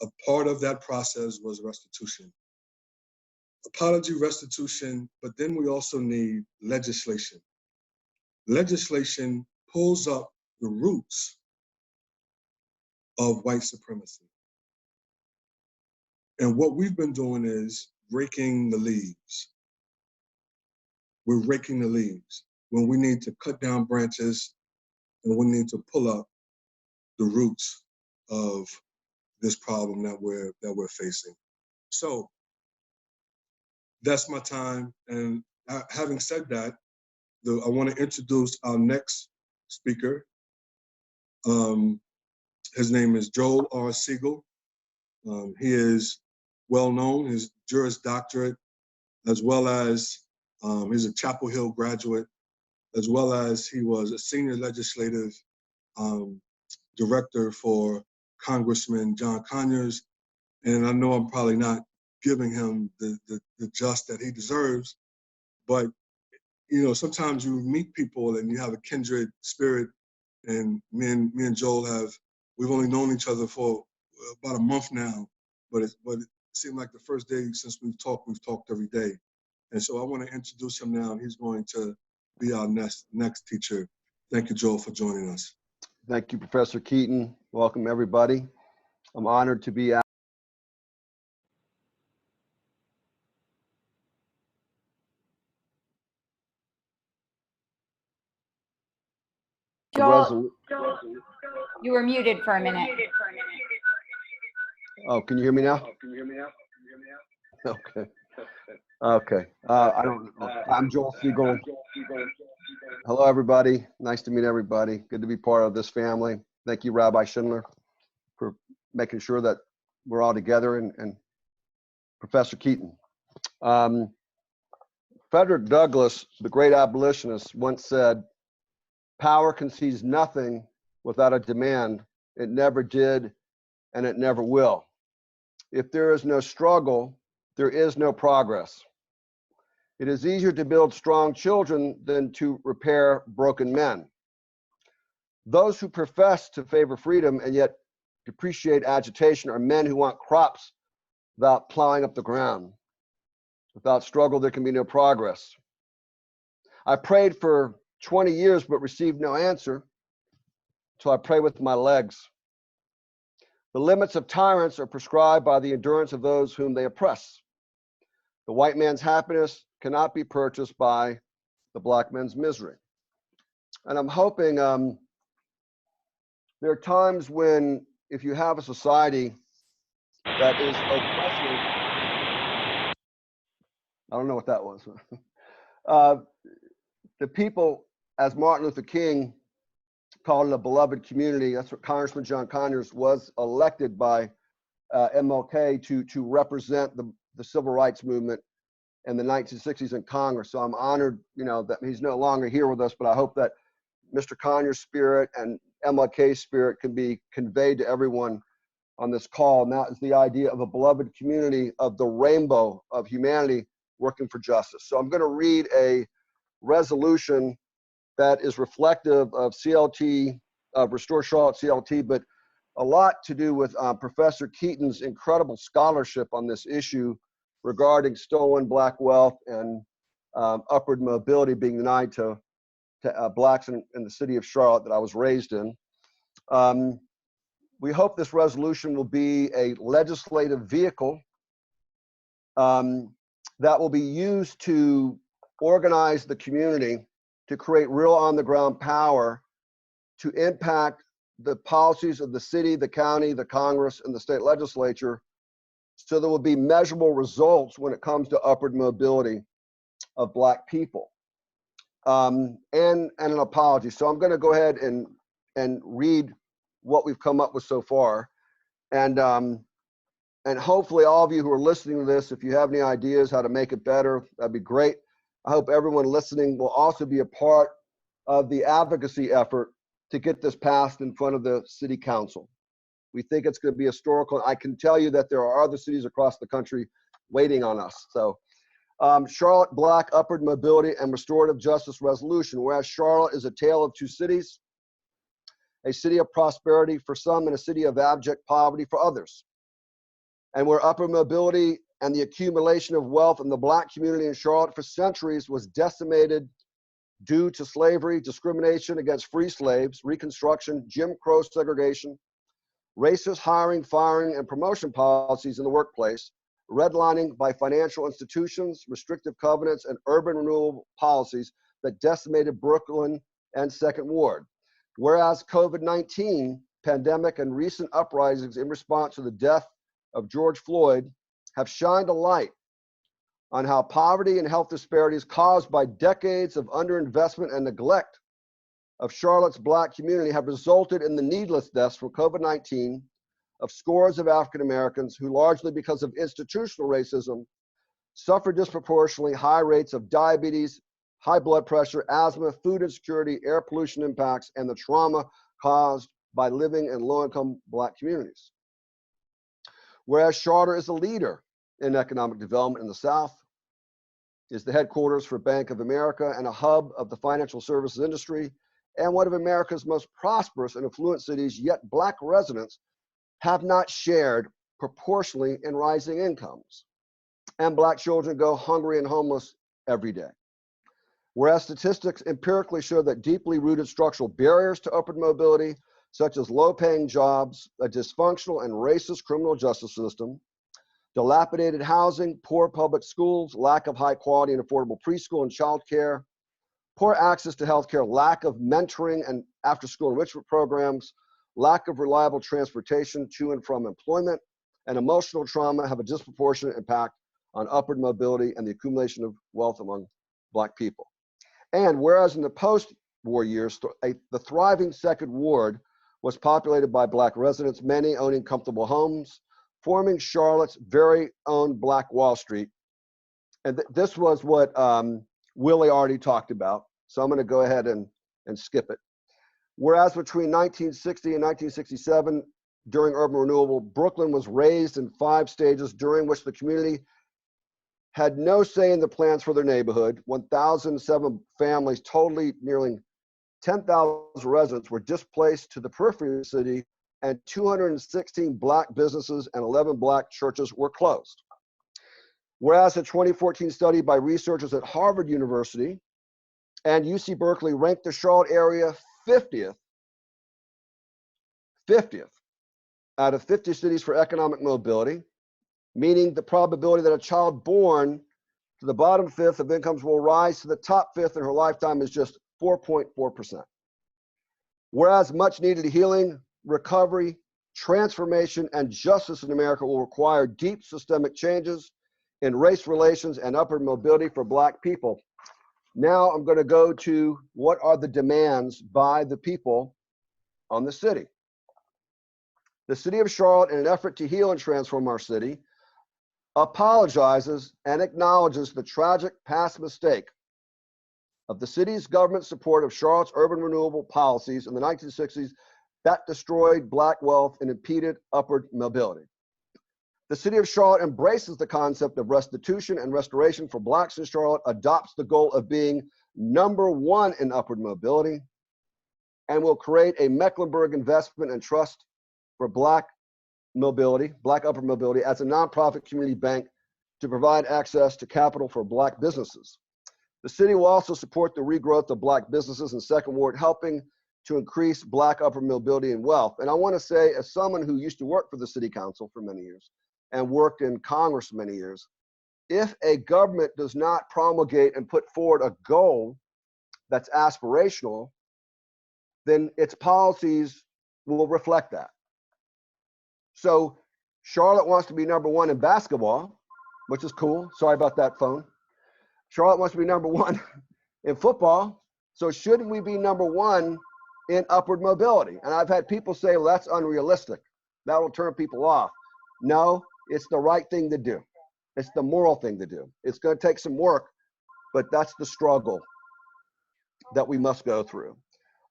a part of that process was restitution. Apology, restitution, but then we also need legislation. Legislation pulls up the roots of white supremacy. And what we've been doing is raking the leaves. We're raking the leaves when we need to cut down branches and we need to pull up the roots of this problem that we're facing. So that's my time. And having said that, I want to introduce our next speaker. His name is Joel R. Siegel. He is well known, his Juris Doctorate, as well as he's a Chapel Hill graduate, as well as he was a senior legislative director for Congressman John Conyers. And I know I'm probably not giving him the just that he deserves, but you know, sometimes you meet people and you have a kindred spirit. And me and Joel we've only known each other for about a month now, but it seemed like the first day since we've talked every day. And so I want to introduce him now, and he's going to be our next teacher. Thank you, Joel, for joining us. Thank you, Professor Keaton. Welcome, everybody. I'm honored to be Joel, you were muted for a minute. Oh, can you hear me now? Okay. Okay. I don't know. I'm Joel Siegel. Hello, everybody. Nice to meet everybody. Good to be part of this family. Thank you, Rabbi Schindler, for making sure that we're all together, and Professor Keaton. Frederick Douglass, the great abolitionist, once said, "Power concedes nothing without a demand. It never did, and it never will. If there is no struggle, there is no progress. It is easier to build strong children than to repair broken men. Those who profess to favor freedom and yet depreciate agitation are men who want crops without plowing up the ground. Without struggle, there can be no progress. I prayed for 20 years but received no answer, so I pray with my legs. The limits of tyrants are prescribed by the endurance of those whom they oppress. The white man's happiness cannot be purchased by the black man's misery." And I'm hoping there are times when, if you have a society that is oppressive, I don't know what that was. The people, as Martin Luther King called it, a beloved community. That's what Congressman John Conyers was elected by MLK to represent the civil rights movement in the 1960s in Congress. So I'm honored, that he's no longer here with us, but I hope that Mr. Conyers' spirit and MLK's spirit can be conveyed to everyone on this call. And that is the idea of a beloved community of the rainbow of humanity working for justice. So I'm going to read a resolution that is reflective of CLT, of Restore Charlotte CLT, but a lot to do with Professor Keaton's incredible scholarship on this issue regarding stolen black wealth and upward mobility being denied to blacks in the city of Charlotte that I was raised in. We hope this resolution will be a legislative vehicle that will be used to organize the community to create real on-the-ground power to impact the policies of the city, the county, the Congress, and the state legislature, so there will be measurable results when it comes to upward mobility of black people. And an apology. So I'm going to go ahead and read what we've come up with so far. And hopefully all of you who are listening to this, if you have any ideas how to make it better, that'd be great. I hope everyone listening will also be a part of the advocacy effort to get this passed in front of the city council. We think it's going to be historical. I can tell you that there are other cities across the country waiting on us. So Charlotte Black Upward Mobility and Restorative Justice Resolution. Whereas Charlotte is a tale of two cities, a city of prosperity for some and a city of abject poverty for others. and where upward mobility and the accumulation of wealth in the Black community in Charlotte for centuries was decimated due to slavery, discrimination against free slaves, Reconstruction, Jim Crow segregation, racist hiring, firing, and promotion policies in the workplace, redlining by financial institutions, restrictive covenants, and urban renewal policies that decimated Brooklyn and Second Ward. Whereas COVID-19 pandemic and recent uprisings in response to the death of George Floyd have shined a light on how poverty and health disparities caused by decades of underinvestment and neglect of Charlotte's Black community have resulted in the needless deaths from COVID-19 of scores of African Americans who, largely because of institutional racism, suffer disproportionately high rates of diabetes, high blood pressure, asthma, food insecurity, air pollution impacts, and the trauma caused by living in low-income Black communities. Whereas Charlotte is a leader in economic development in the South, is the headquarters for Bank of America and a hub of the financial services industry, and one of America's most prosperous and affluent cities, yet Black residents have not shared proportionally in rising incomes. And Black children go hungry and homeless every day. Whereas statistics empirically show that deeply rooted structural barriers to upward mobility, such as low-paying jobs, a dysfunctional and racist criminal justice system, dilapidated housing, poor public schools, lack of high quality and affordable preschool and child care, poor access to health care, lack of mentoring and after-school enrichment programs, lack of reliable transportation to and from employment, and emotional trauma have a disproportionate impact on upward mobility and the accumulation of wealth among Black people. And whereas in the post-war years, the thriving Second Ward was populated by Black residents, many owning comfortable homes, forming Charlotte's very own Black Wall Street. And this was what Willie already talked about. So I'm going to go ahead and skip it. Whereas between 1960 and 1967, during urban renewal, Brooklyn was raised in 5 stages during which the community had no say in the plans for their neighborhood. 1,007 families, totally nearly 10,000 residents were displaced to the periphery of the city, and 216 Black businesses and 11 Black churches were closed. Whereas a 2014 study by researchers at Harvard University and UC Berkeley ranked the Charlotte area 50th out of 50 cities for economic mobility, meaning the probability that a child born to the bottom 5th of incomes will rise to the top 5th in her lifetime is just 4.4%. Whereas much needed healing, recovery, transformation, and justice in America will require deep systemic changes in race relations and upward mobility for Black people. Now I'm going to go to what are the demands by the people on the city. The city of Charlotte, in an effort to heal and transform our city, apologizes and acknowledges the tragic past mistake of the city's government support of Charlotte's urban renewal policies in the 1960s that destroyed Black wealth and impeded upward mobility. The city of Charlotte embraces the concept of restitution and restoration for Blacks in Charlotte, adopts the goal of being #1 in upward mobility, and will create a Mecklenburg Investment and Trust for Black mobility, Black upward mobility, as a nonprofit community bank to provide access to capital for Black businesses. The city will also support the regrowth of Black businesses in Second Ward, helping to increase Black upward mobility and wealth. And I want to say, as someone who used to work for the city council for many years and worked in Congress for many years, if a government does not promulgate and put forward a goal that's aspirational, then its policies will reflect that. So Charlotte wants to be #1 in basketball, which is cool. Sorry about that phone. Charlotte wants to be #1 in football. So shouldn't we be #1 in upward mobility? And I've had people say, well, that's unrealistic. That will turn people off. No, it's the right thing to do. It's the moral thing to do. It's going to take some work, but that's the struggle that we must go through.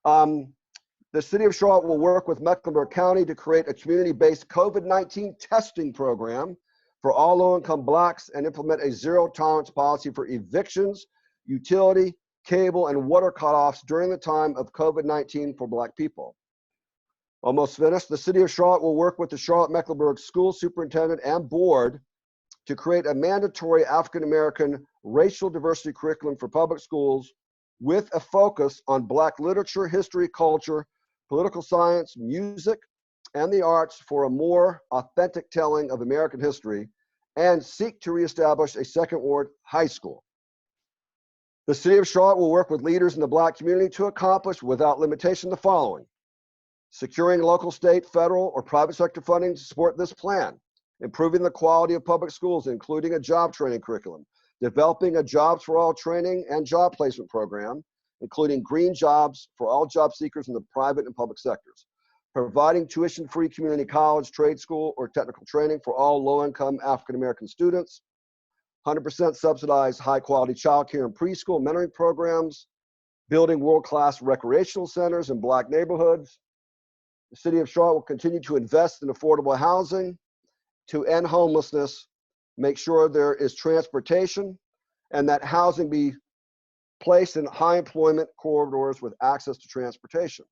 The city of Charlotte will work with Mecklenburg County to create a community-based COVID-19 testing program for all low-income Blacks and implement a zero-tolerance policy for evictions, utility, cable, and water cutoffs during the time of COVID-19 for Black people. Almost finished. The City of Charlotte will work with the Charlotte-Mecklenburg School Superintendent and Board to create a mandatory African-American racial diversity curriculum for public schools with a focus on Black literature, history, culture, political science, music, and the arts for a more authentic telling of American history, and seek to reestablish a second ward high school. The City of Charlotte will work with leaders in the Black community to accomplish without limitation the following: securing local, state, federal, or private sector funding to support this plan, improving the quality of public schools, including a job training curriculum, developing a jobs for all training and job placement program, including green jobs for all job seekers in the private and public sectors, providing tuition-free community college, trade school, or technical training for all low-income African-American students, 100% subsidized high-quality childcare and preschool mentoring programs, building world-class recreational centers in Black neighborhoods. The City of Charlotte will continue to invest in affordable housing to end homelessness, make sure there is transportation, and that housing be placed in high employment corridors with access to transportation.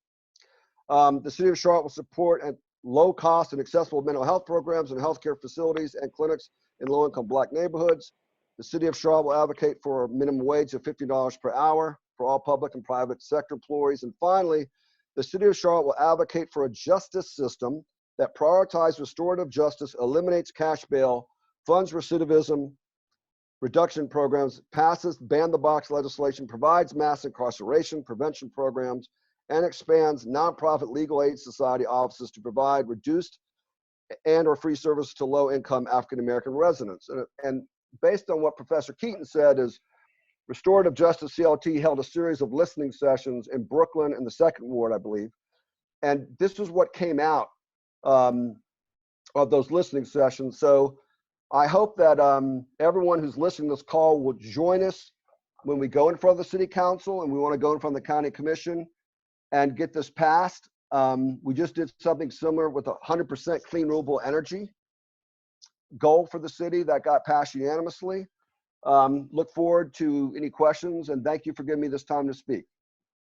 The City of Charlotte will support low cost and accessible mental health programs and healthcare facilities and clinics in low-income Black neighborhoods. The City of Charlotte will advocate for a minimum wage of $50 per hour for all public and private sector employees. And finally, the City of Charlotte will advocate for a justice system that prioritizes restorative justice, eliminates cash bail, funds recidivism reduction programs, passes ban-the-box legislation, provides mass incarceration prevention programs, and expands nonprofit legal aid society offices to provide reduced and or free service to low-income African-American residents. And based on what Professor Keaton said is Restorative Justice CLT held a series of listening sessions in Brooklyn in the second ward, I believe. And this is what came out of those listening sessions. So I hope that everyone who's listening to this call will join us when we go in front of the City Council, and we want to go in front of the County Commission and get this passed. We just did something similar with 100% clean renewable energy goal for the city that got passed unanimously. Look forward to any questions, and thank you for giving me this time to speak.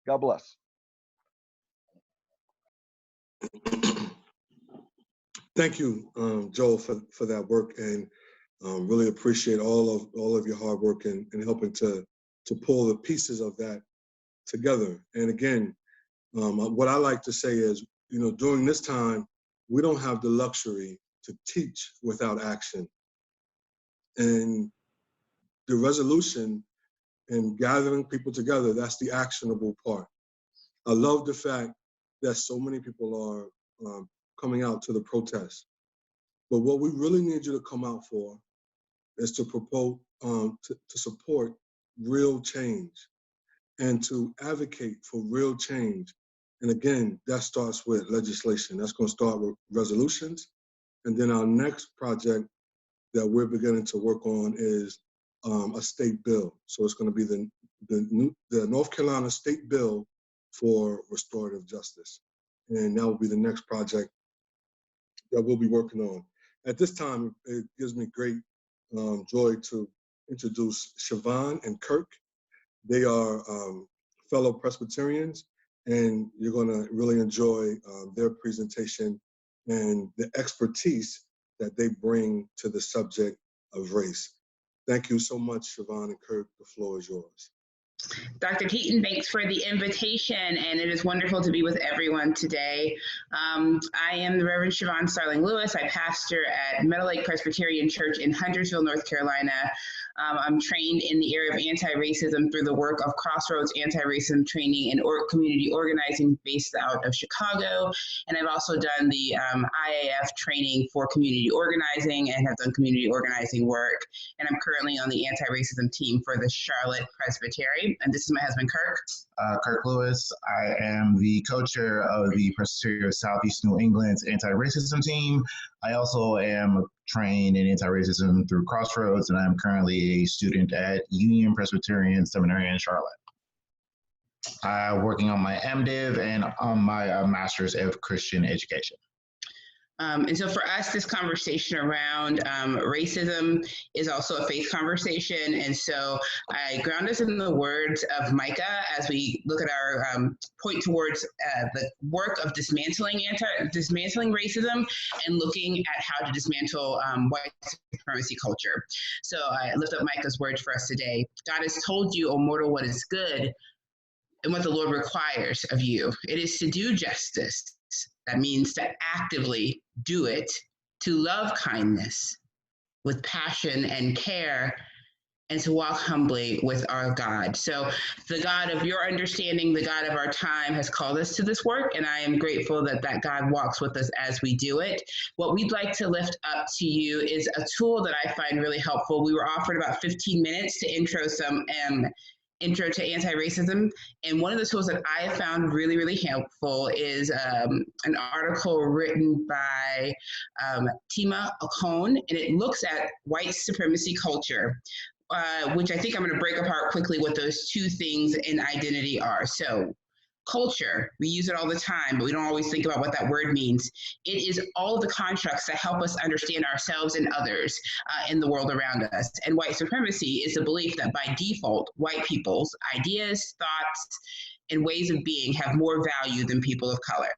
God bless. Thank you, Joel, for that work, and really appreciate all of your hard work in helping to pull the pieces of that together. And again, what I like to say is, during this time, we don't have the luxury to teach without action. And the resolution and gathering people together, that's the actionable part. I love the fact that so many people are coming out to the protest. But what we really need you to come out for is to propose, to support real change and to advocate for real change. And again, that starts with legislation. That's going to start with resolutions. And then our next project that we're beginning to work on is a state bill. So it's going to be the North Carolina state bill for restorative justice. And that will be the next project that we'll be working on. At this time, it gives me great joy to introduce Siobhan and Kirk. They are fellow Presbyterians, and you're going to really enjoy their presentation and the expertise that they bring to the subject of race. Thank you so much, Siobhan and Kirk. The floor is yours. Dr. Keaton, thanks for the invitation, and it is wonderful to be with everyone today. I am the Reverend Siobhan Starling Lewis. I pastor at Meadow Lake Presbyterian Church in Huntersville, North Carolina. I'm trained in the area of anti-racism through the work of Crossroads Anti-Racism Training and community organizing based out of Chicago. And I've also done the IAF training for community organizing and have done community organizing work. And I'm currently on the anti-racism team for the Charlotte Presbytery. And this is my husband, Kirk. Kirk Lewis. I am the co-chair of the Presbytery of Southeast New England's anti-racism team. I also am trained in anti-racism through Crossroads, and I'm currently a student at Union Presbyterian Seminary in Charlotte. Working on my MDiv and on my Master's of Christian Education. And so for us, this conversation around racism is also a faith conversation. And so I ground us in the words of Micah as we look at our point towards the work of dismantling racism and looking at how to dismantle white supremacy culture. So I lift up Micah's words for us today. God has told you, O mortal, what is good and what the Lord requires of you. It is to do justice. That means to actively do it, to love kindness with passion and care, and to walk humbly with our God. So the God of your understanding, the God of our time has called us to this work, and I am grateful that that God walks with us as we do it. What we'd like to lift up to you is a tool that I find really helpful. We were offered about 15 minutes to intro to anti-racism. And one of the tools that I found really, really helpful is an article written by Tima Okon, and it looks at white supremacy culture, which I think I'm going to break apart quickly what those two things in identity are. So culture, we use it all the time, but we don't always think about what that word means. It is all the constructs that help us understand ourselves and others in the world around us. And white supremacy is the belief that by default, white people's ideas, thoughts, and ways of being have more value than people of color.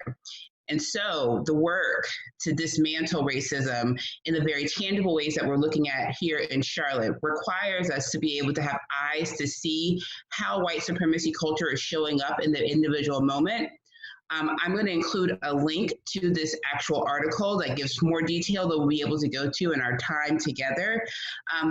And so the work to dismantle racism in the very tangible ways that we're looking at here in Charlotte requires us to be able to have eyes to see how white supremacy culture is showing up in the individual moment. I'm going to include a link to this actual article that gives more detail that we'll be able to go to in our time together.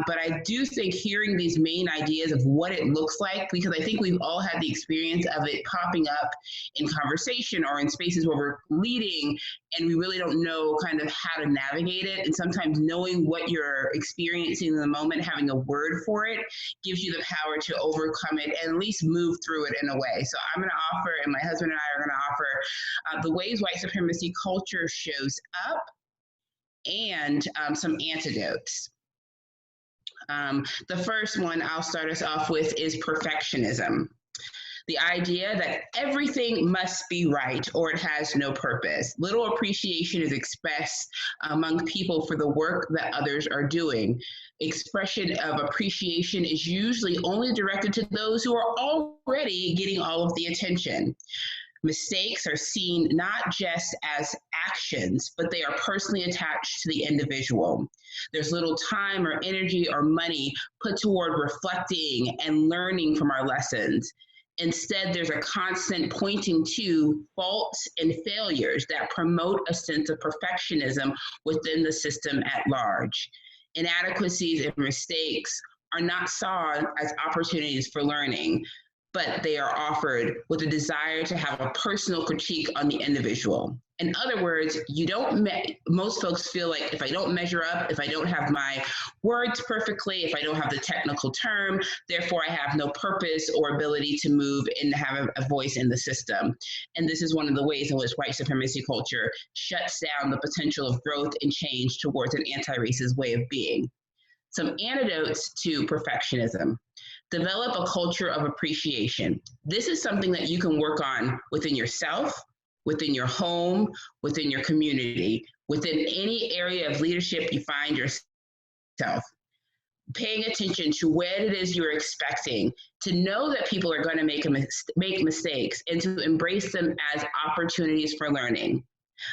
But I do think hearing these main ideas of what it looks like, because I think we've all had the experience of it popping up in conversation or in spaces where we're leading and we really don't know kind of how to navigate it. And sometimes knowing what you're experiencing in the moment, having a word for it, gives you the power to overcome it and at least move through it in a way. So I'm going to offer, and my husband and I are going to offer the ways white supremacy culture shows up and some antidotes. The first one I'll start us off with is perfectionism. The idea that everything must be right or it has no purpose. Little appreciation is expressed among people for the work that others are doing. Expression of appreciation is usually only directed to those who are already getting all of the attention. Mistakes are seen not just as actions, but they are personally attached to the individual. There's little time or energy or money put toward reflecting and learning from our lessons. Instead, there's a constant pointing to faults and failures that promote a sense of perfectionism within the system at large. Inadequacies and mistakes are not saw as opportunities for learning, but they are offered with a desire to have a personal critique on the individual. In other words, most folks feel like if I don't measure up, if I don't have my words perfectly, if I don't have the technical term, therefore I have no purpose or ability to move and have a voice in the system. And this is one of the ways in which white supremacy culture shuts down the potential of growth and change towards an anti-racist way of being. Some antidotes to perfectionism. Develop a culture of appreciation. This is something that you can work on within yourself, within your home, within your community, within any area of leadership you find yourself. Paying attention to what it is you're expecting, to know that people are going to make mistakes, and to embrace them as opportunities for learning.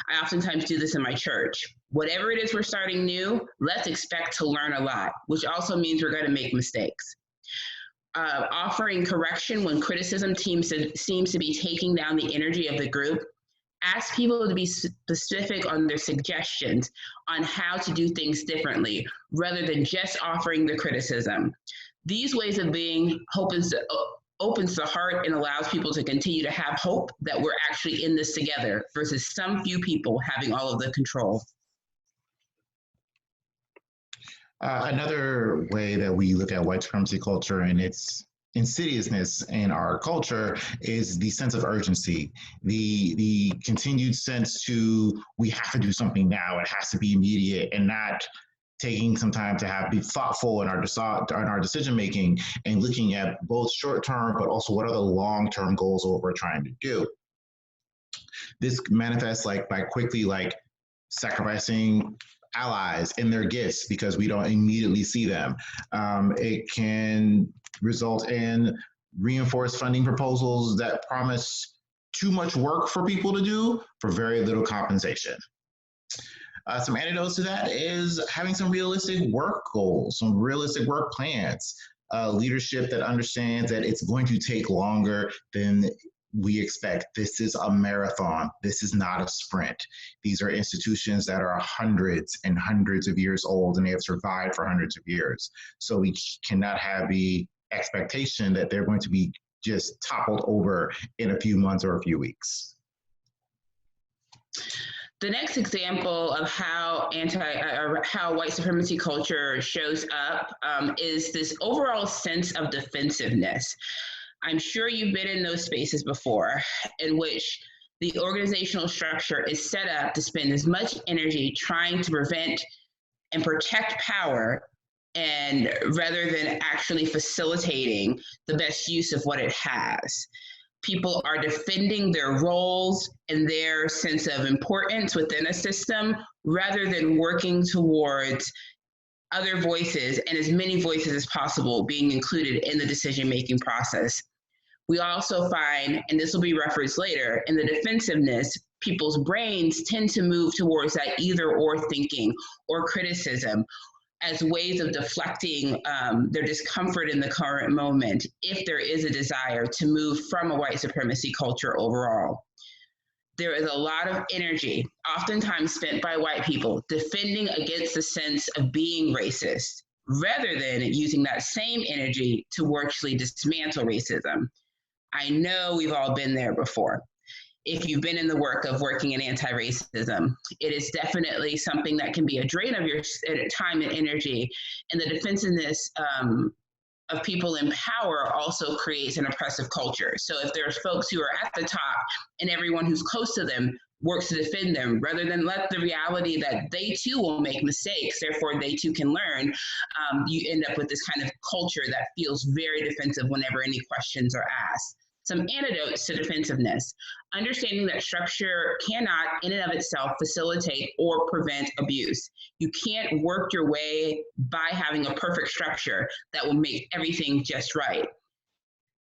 I oftentimes do this in my church. Whatever it is we're starting new, let's expect to learn a lot, which also means we're going to make mistakes. Offering correction when criticism seems to be taking down the energy of the group. Ask people to be specific on their suggestions on how to do things differently, rather than just offering the criticism. These ways of being opens the heart and allows people to continue to have hope that we're actually in this together versus some few people having all of the control. Another way that we look at white supremacy culture and its insidiousness in our culture is the sense of urgency, the continued sense to we have to do something now, it has to be immediate, and not taking some time to be thoughtful in our decision making and looking at both short term but also what are the long term goals of what we're trying to do. This manifests by quickly sacrificing allies in their gifts because we don't immediately see them. It can result in reinforced funding proposals that promise too much work for people to do for very little compensation. Some antidotes to that is having some realistic work goals, some realistic work plans, leadership that understands that it's going to take longer than we expect. This is a marathon. This is not a sprint. These are institutions that are hundreds and hundreds of years old, and they have survived for hundreds of years. So we cannot have the expectation that they're going to be just toppled over in a few months or a few weeks. The next example of how how white supremacy culture shows up is this overall sense of defensiveness. I'm sure you've been in those spaces before, in which the organizational structure is set up to spend as much energy trying to prevent and protect power, and rather than actually facilitating the best use of what it has. People are defending their roles and their sense of importance within a system rather than working towards other voices and as many voices as possible being included in the decision-making process. We also find, and this will be referenced later, in the defensiveness, people's brains tend to move towards that either or thinking or criticism as ways of deflecting their discomfort in the current moment if there is a desire to move from a white supremacy culture overall. There is a lot of energy, oftentimes spent by white people, defending against the sense of being racist, rather than using that same energy to actually dismantle racism. I know we've all been there before. If you've been in the work of working in anti-racism, it is definitely something that can be a drain of your time and energy. And the defensiveness of people in power also creates an oppressive culture. So if there's folks who are at the top and everyone who's close to them works to defend them, rather than let the reality that they too will make mistakes, therefore they too can learn, you end up with this kind of culture that feels very defensive whenever any questions are asked. Some antidotes to defensiveness: understanding that structure cannot in and of itself facilitate or prevent abuse. You can't work your way by having a perfect structure that will make everything just right.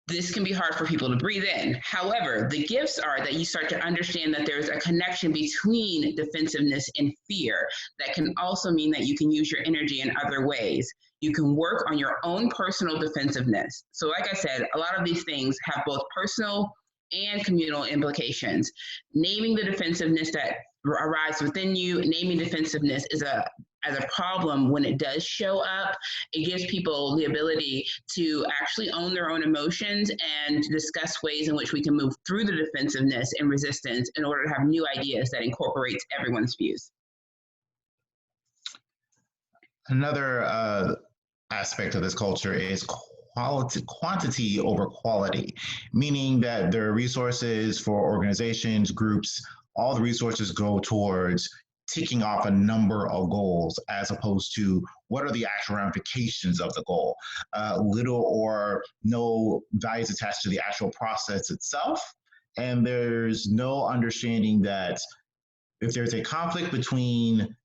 This can be hard for people to breathe in. However, the gifts are that you start to understand that there's a connection between defensiveness and fear that can also mean that you can use your energy in other ways. You can work on your own personal defensiveness. So like I said, a lot of these things have both personal and communal implications. Naming the defensiveness that arrives within you, naming defensiveness as a problem when it does show up. It gives people the ability to actually own their own emotions and discuss ways in which we can move through the defensiveness and resistance in order to have new ideas that incorporates everyone's views. Another aspect of this culture is quantity over quality, meaning that the resources for organizations, groups, all the resources go towards ticking off a number of goals as opposed to what are the actual ramifications of the goal. Little or no values attached to the actual process itself. And there's no understanding that if there's a conflict between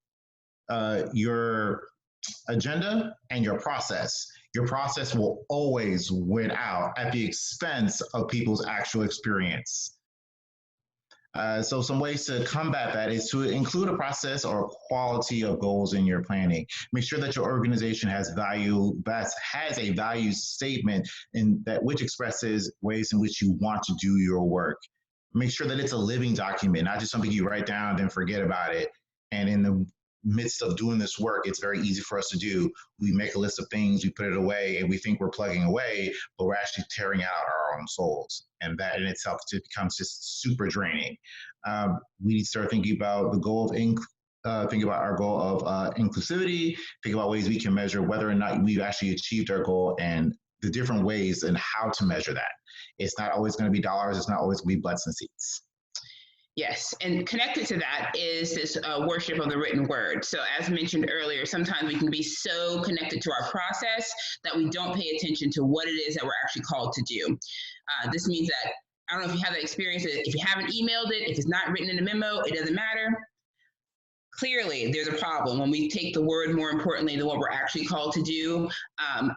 your agenda and your process will always win out at the expense of people's actual experience. So some ways to combat that is to include a process or quality of goals in your planning. Make sure that your organization has a value statement which expresses ways in which you want to do your work. Make sure that it's a living document, not just something you write down and then forget about it. And in the midst of doing this work, it's very easy for us to do. We make a list of things, we put it away, and we think we're plugging away, but we're actually tearing out our own souls. And that in itself just becomes just super draining. We need to start thinking about the goal of think about our goal of inclusivity, think about ways we can measure whether or not we've actually achieved our goal and the different ways and how to measure that. It's not always going to be dollars, it's not always going to be butts and seats. Yes, and connected to that is this worship of the written word. So as mentioned earlier, sometimes we can be so connected to our process that we don't pay attention to what it is that we're actually called to do. This means that, I don't know if you have that experience, if you haven't emailed it, if it's not written in a memo, it doesn't matter. clearly there's a problem when we take the word more importantly than what we're actually called to do.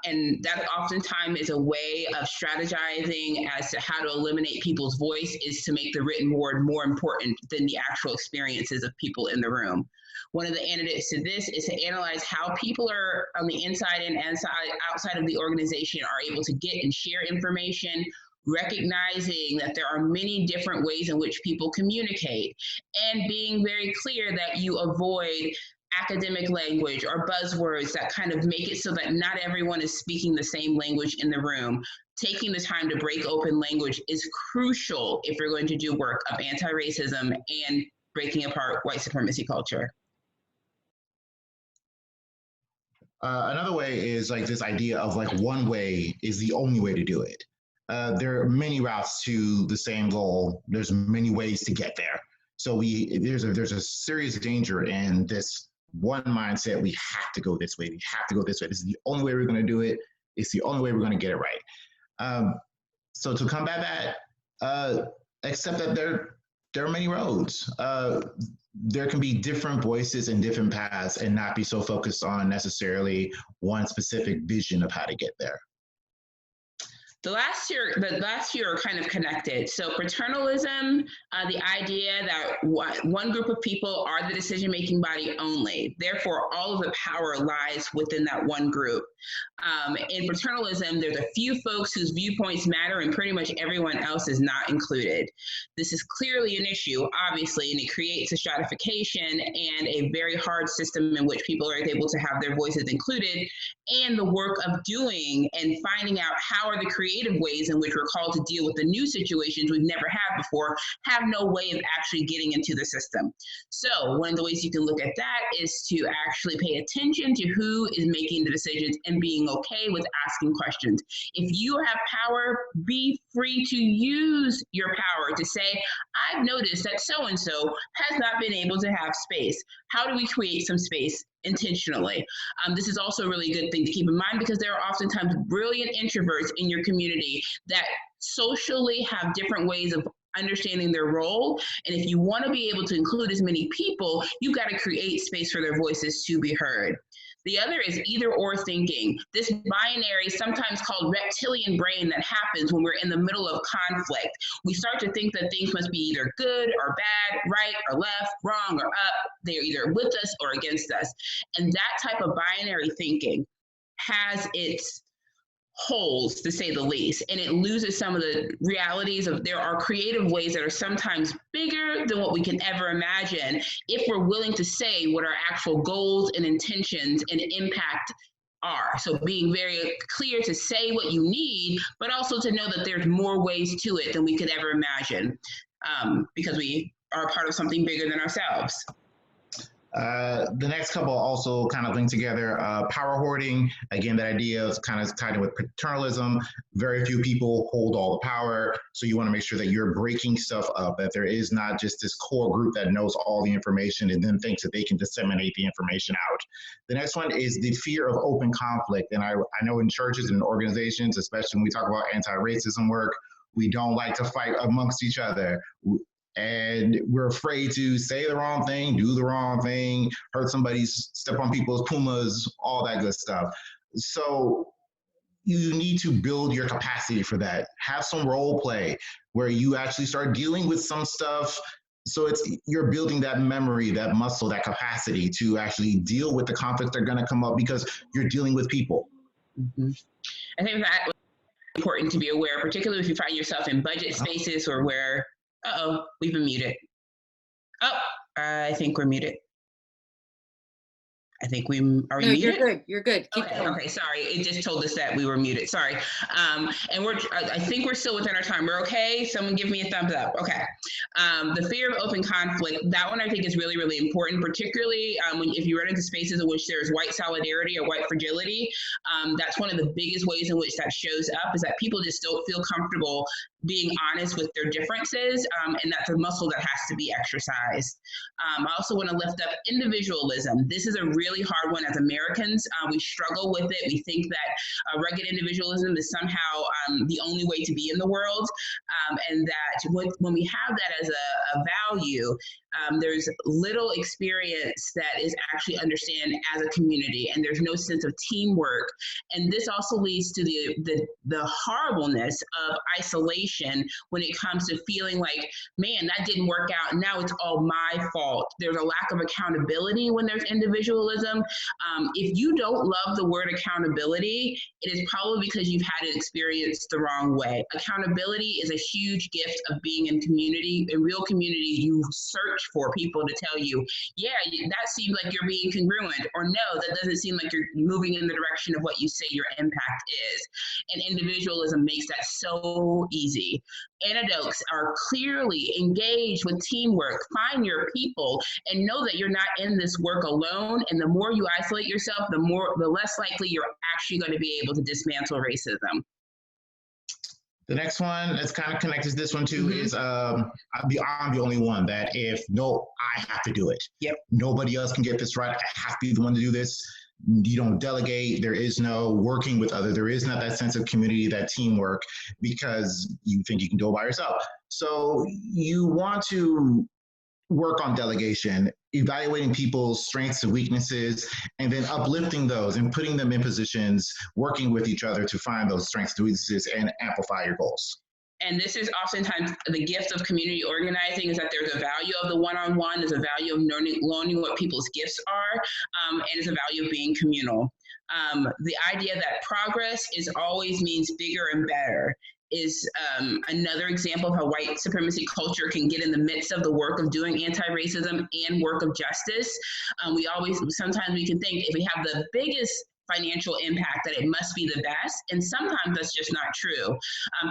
And that oftentimes is a way of strategizing as to how to eliminate people's voice, is to make the written word more important than the actual experiences of people in the room. One of the antidotes to this is to analyze how people are on the inside and outside of the organization are able to get and share information, recognizing that there are many different ways in which people communicate, and being very clear that you avoid academic language or buzzwords that kind of make it so that not everyone is speaking the same language in the room. Taking the time to break open language is crucial if you're going to do work of anti-racism and breaking apart white supremacy culture. Another way is like this idea of like one way is the only way to do it. There are many routes to the same goal. There's many ways to get there. So there's a serious danger in this one mindset. We have to go this way. We have to go this way. This is the only way we're going to do it. It's the only way we're going to get it right. So to combat that, accept that there are many roads. There can be different voices and different paths, and not be so focused on necessarily one specific vision of how to get there. The last few are kind of connected. So paternalism, the idea that one group of people are the decision-making body only. Therefore, all of the power lies within that one group. In paternalism, there's a few folks whose viewpoints matter and pretty much everyone else is not included. This is clearly an issue, obviously, and it creates a stratification and a very hard system in which people are able to have their voices included, and the work of doing and finding out how are the creative ways in which we're called to deal with the new situations we've never had before, have no way of actually getting into the system. So one of the ways you can look at that is to actually pay attention to who is making the decisions and being okay with asking questions. If you have power, be free to use your power to say, I've noticed that so-and-so has not been able to have space. How do we create some space intentionally? This is also a really good thing to keep in mind, because there are oftentimes brilliant introverts in your community that socially have different ways of understanding their role. And if you want to be able to include as many people, you've got to create space for their voices to be heard. The other is either or thinking. This binary, sometimes called reptilian brain, that happens when we're in the middle of conflict. We start to think that things must be either good or bad, right or left, wrong or up. They're either with us or against us. And that type of binary thinking has its holes, to say the least, and it loses some of the realities of there are creative ways that are sometimes bigger than what we can ever imagine if we're willing to say what our actual goals and intentions and impact are. So being very clear to say what you need, but also to know that there's more ways to it than we could ever imagine, because we are a part of something bigger than ourselves. The next couple also kind of link together. Power hoarding, again, that idea is kind of tied in with paternalism. Very few people hold all the power, so you want to make sure that you're breaking stuff up, that there is not just this core group that knows all the information and then thinks that they can disseminate the information out. The next one is the fear of open conflict. And I know in churches and organizations, especially when we talk about anti-racism work, we don't like to fight amongst each other. And we're afraid to say the wrong thing, do the wrong thing, hurt somebody's, step on people's pumas, all that good stuff. So you need to build your capacity for that. Have some role play where you actually start dealing with some stuff. So you're building that memory, that muscle, that capacity to actually deal with the conflicts that are going to come up because you're dealing with people. Mm-hmm. I think that's important to be aware, particularly if you find yourself in budget spaces or where we've been muted. I think we're muted. I think are we muted? You're good. You're good. Keep going. Okay, sorry. It just told us that we were muted. Sorry. And I think we're still within our time. We're okay? Someone give me a thumbs up. Okay. The fear of open conflict, that one I think is really, really important, particularly if you run into spaces in which there's white solidarity or white fragility. That's one of the biggest ways in which that shows up, is that people just don't feel comfortable being honest with their differences, and that's a muscle that has to be exercised. I also want to lift up individualism. This is a really hard one as Americans. We struggle with it. We think that rugged individualism is somehow the only way to be in the world, and that when we have that as a value, there's little experience that is actually understood as a community, and there's no sense of teamwork. And this also leads to the horribleness of isolation when it comes to feeling like, man, that didn't work out, and now it's all my fault. There's a lack of accountability when there's individualism. If you don't love the word accountability, it is probably because you've had it experienced the wrong way. Accountability is a huge gift of being in community. In real community, you search for people to tell you, yeah, that seems like you're being congruent, or no, that doesn't seem like you're moving in the direction of what you say your impact is. And individualism makes that so easy. Antidotes are clearly engage with teamwork, find your people, and know that you're not in this work alone. And the more you isolate yourself, the less likely you're actually going to be able to dismantle racism. The next one that's kind of connected to this one too is I'm the only one that I have to do it. Yep. Nobody else can get this right. I have to be the one to do this. You don't delegate. There is no working with others. There is not that sense of community, that teamwork, because you think you can do it by yourself. So you want to work on delegation, evaluating people's strengths and weaknesses, and then uplifting those and putting them in positions, working with each other to find those strengths and weaknesses and amplify your goals. And this is oftentimes the gift of community organizing, is that there's a value of the one-on-one, there's a value of learning what people's gifts are, and it's a value of being communal. The idea that progress always means bigger and better is another example of how white supremacy culture can get in the midst of the work of doing anti-racism and work of justice. Sometimes we can think if we have the biggest financial impact that it must be the best, and sometimes that's just not true.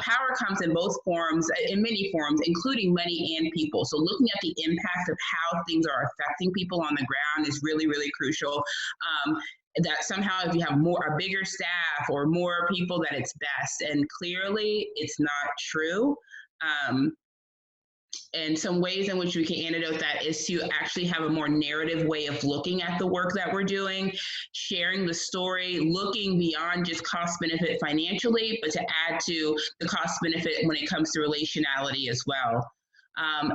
Power comes in both forms, in many forms, including money and people. So looking at the impact of how things are affecting people on the ground is really, really crucial. That somehow if you have a bigger staff or more people that it's best, and clearly it's not true. And some ways in which we can antidote that is to actually have a more narrative way of looking at the work that we're doing, sharing the story, looking beyond just cost benefit financially, but to add to the cost benefit when it comes to relationality as well.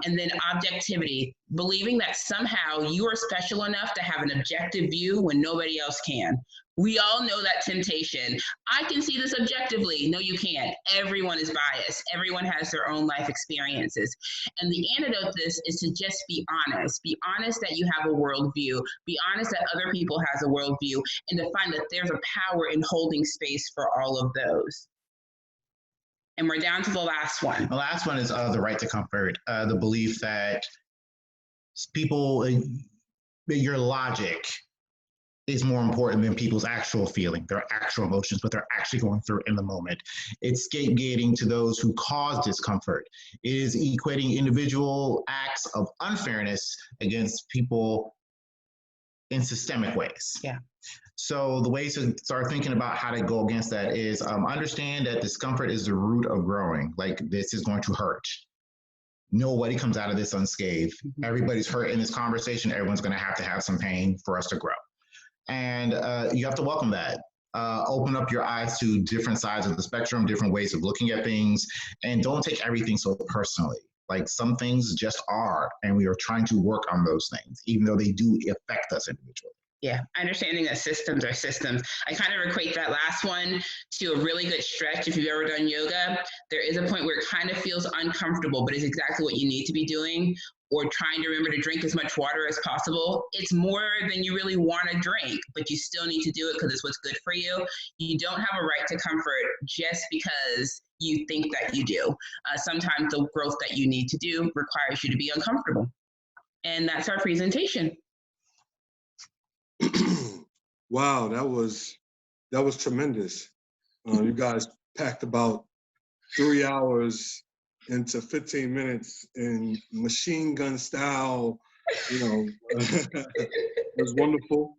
And then objectivity, believing that somehow you are special enough to have an objective view when nobody else can. We all know that temptation. I can see this objectively. No, you can't. Everyone is biased. Everyone has their own life experiences. And the antidote to this is to just be honest. Be honest that you have a worldview. Be honest that other people has a worldview, and to find that there's a power in holding space for all of those. And we're down to the last one. The last one is the right to comfort, the belief that people, your logic is more important than people's actual feeling, their actual emotions, what they're actually going through in the moment. It's scapegoating to those who cause discomfort. It is equating individual acts of unfairness against people in systemic ways. Yeah. So the way to start thinking about how to go against that is understand that discomfort is the root of growing. Like, this is going to hurt. Nobody comes out of this unscathed. Everybody's hurt in this conversation. Everyone's going to have some pain for us to grow. And you have to welcome that. Open up your eyes to different sides of the spectrum, different ways of looking at things, and don't take everything so personally. Like, some things just are, and we are trying to work on those things, even though they do affect us individually. Yeah, understanding that systems are systems. I kind of equate that last one to a really good stretch. If you've ever done yoga, there is a point where it kind of feels uncomfortable, but it's exactly what you need to be doing, or trying to remember to drink as much water as possible. It's more than you really want to drink, but you still need to do it because it's what's good for you. You don't have a right to comfort just because you think that you do. Sometimes the growth that you need to do requires you to be uncomfortable. And that's our presentation. Wow, that was tremendous. You guys packed about 3 hours into 15 minutes in machine gun style. It was wonderful.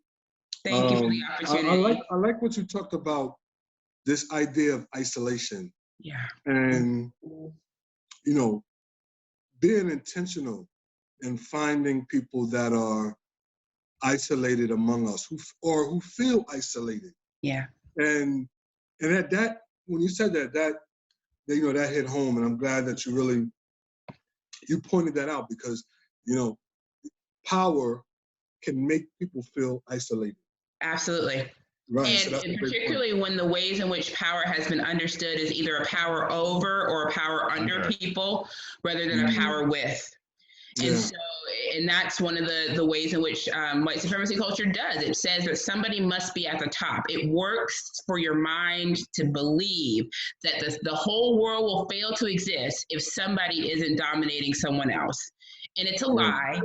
Thank you for the opportunity. I like what you talked about, this idea of isolation. Yeah. And you know, being intentional and finding people that are isolated among us, who feel isolated. Yeah. And that when you said that you know, that hit home, and I'm glad that you pointed that out, because, you know, power can make people feel isolated. Absolutely. Right. So And, that's a great point. particularly when the ways in which power has been understood as either a power over or a power under people rather than a power with. And Yeah. so, and that's one of the ways in which white supremacy culture does. It says that somebody must be at the top. It works for your mind to believe that the whole world will fail to exist if somebody isn't dominating someone else. And it's a lie.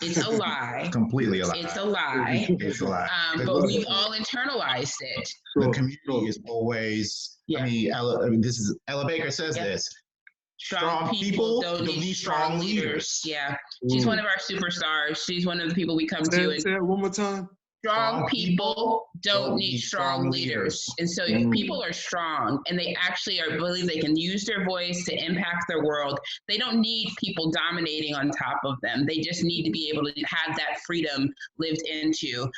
It's a lie. Completely a lie. It's a lie. It's a lie. But we've all internalized it. The community is always, Yeah. I mean, this is, Ella Baker says this. Strong people don't need strong leaders. Yeah. She's one of our superstars. She's one of the people we come to. Say it one more time. Strong people don't need strong leaders. And so if people are strong and they actually believe they can use their voice to impact their world, they don't need people dominating on top of them. They just need to be able to have that freedom lived into.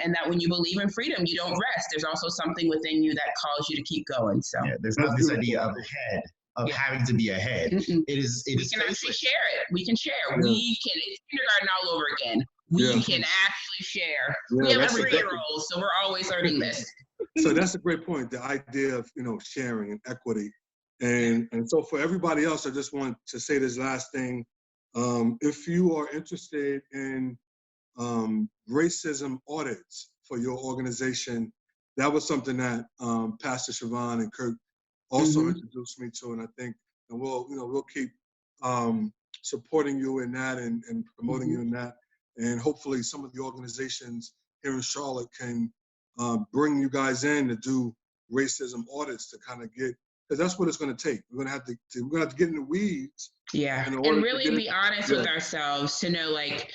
And that when you believe in freedom, you don't rest. There's also something within you that calls you to keep going. So yeah, there's not this idea of head, of having to be ahead. Mm-mm. It is we can actually share it. We can share. Yeah. We can, it's kindergarten all over again. We can actually share. Yeah, we have that's 3-year-olds, so we're always learning this. So that's a great point, the idea of, you know, sharing and equity. And so for everybody else, I just want to say this last thing. If you are interested in racism audits for your organization, that was something that Pastor Siobhan and Kirk also introduced me to, and I think, and we'll keep supporting you in that and promoting you in that, and hopefully some of the organizations here in Charlotte can bring you guys in to do racism audits to kind of get, because that's what it's going to take. We're going to have to get in the weeds. Yeah, and really be honest with ourselves to know, like,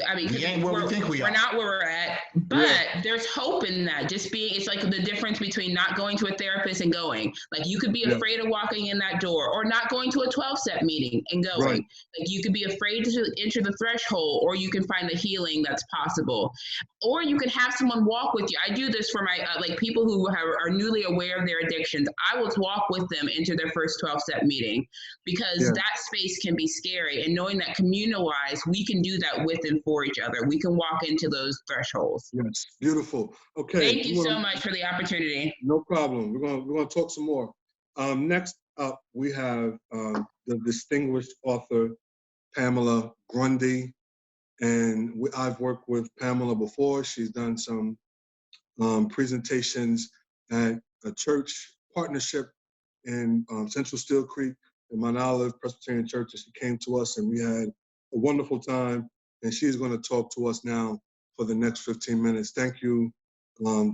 I mean, we're not where we're at, but there's hope in that. Just being, it's like the difference between not going to a therapist and going. Like, you could be afraid of walking in that door, or not going to a 12-step meeting and going. Right. Like, you could be afraid to enter the threshold, or you can find the healing that's possible. Or you can have someone walk with you. I do this for my, like, people who are newly aware of their addictions. I will walk with them into their first 12-step meeting, because that space can be scary. And knowing that communal-wise, we can do that with and for each other. We can walk into those thresholds. Yes, beautiful. Okay. Thank you so much for the opportunity. No problem. We're gonna talk some more. Next up, we have the distinguished author Pamela Grundy, and I've worked with Pamela before. She's done some presentations at a church partnership in Central Steel Creek in Mount Olive Presbyterian Church, and she came to us and we had a wonderful time. And she's going to talk to us now for the next 15 minutes. Thank you,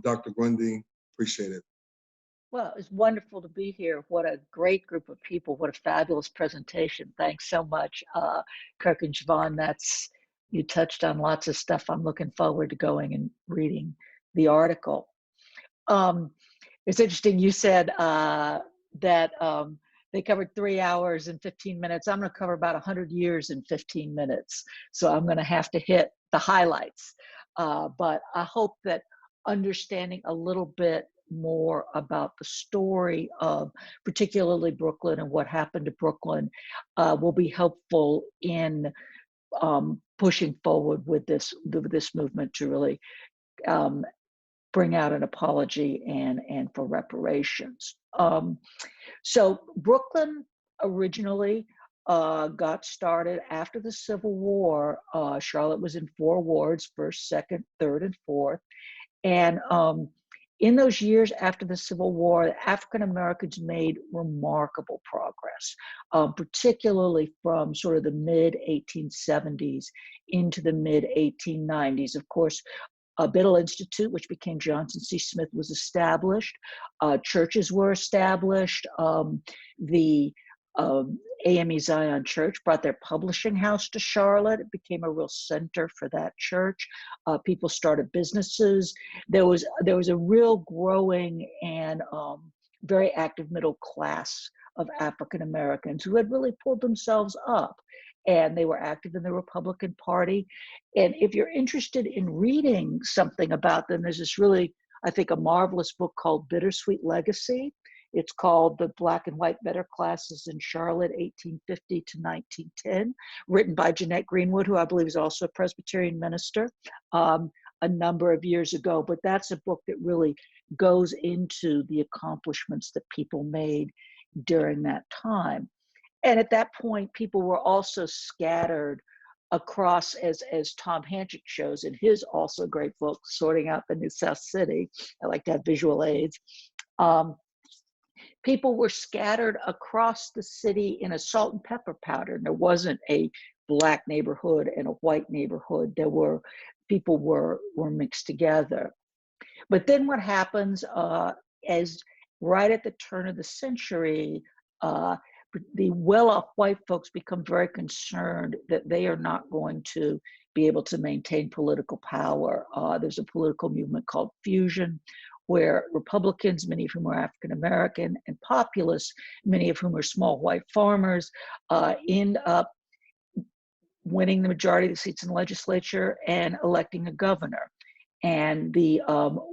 Dr. Grundy. Appreciate it. Well, it's wonderful to be here. What a great group of people. What a fabulous presentation. Thanks so much, Kirk and Siobhan. You touched on lots of stuff. I'm looking forward to going and reading the article. It's interesting, you said that they covered 3 hours and 15 minutes. I'm going to cover about 100 years in 15 minutes. So I'm going to have to hit the highlights. But I hope that understanding a little bit more about the story of particularly Brooklyn and what happened to Brooklyn will be helpful in pushing forward with this movement to really bring out an apology and for reparations. So Brooklyn originally got started after the Civil War. Charlotte was in 4 wards, 1st, 2nd, 3rd, and 4th. And in those years after the Civil War, African Americans made remarkable progress, particularly from sort of the mid-1870s into the mid-1890s. Of course, Biddle Institute, which became Johnson C. Smith, was established. Churches were established. The AME Zion Church brought their publishing house to Charlotte. It became a real center for that church. People started businesses. There was a real growing and very active middle class of African Americans who had really pulled themselves up, and they were active in the Republican Party. And if you're interested in reading something about them, there's this really, I think, a marvelous book called Bittersweet Legacy. It's called The Black and White Better Classes in Charlotte, 1850 to 1910, written by Jeanette Greenwood, who I believe is also a Presbyterian minister, a number of years ago. But that's a book that really goes into the accomplishments that people made during that time. And at that point, people were also scattered across, as Tom Hanchett shows in his also great book, Sorting Out the New South City. I like to have visual aids. People were scattered across the city in a salt and pepper pattern. There wasn't a Black neighborhood and a white neighborhood. People were mixed together. But then what happens is right at the turn of the century, the well-off white folks become very concerned that they are not going to be able to maintain political power. There's a political movement called Fusion, where Republicans, many of whom are African American, and populists, many of whom are small white farmers, end up winning the majority of the seats in the legislature and electing a governor. And the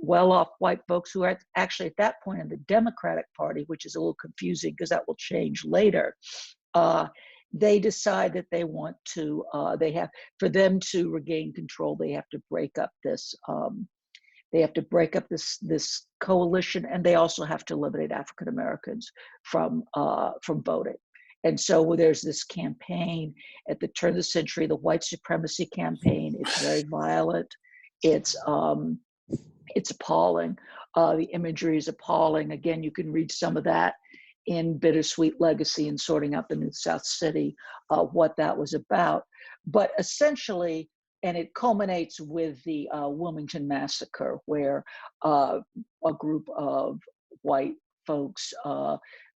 well-off white folks who are actually at that point in the Democratic Party, which is a little confusing because that will change later, they decide that they want to, for them to regain control, they have to break up this this coalition, and they also have to eliminate African Americans from voting. And so there's this campaign at the turn of the century, the white supremacy campaign. It's very violent. It's appalling. The imagery is appalling. Again, you can read some of that in Bittersweet Legacy and Sorting Out the New South City, what that was about. But essentially, and it culminates with the Wilmington Massacre, where a group of white folks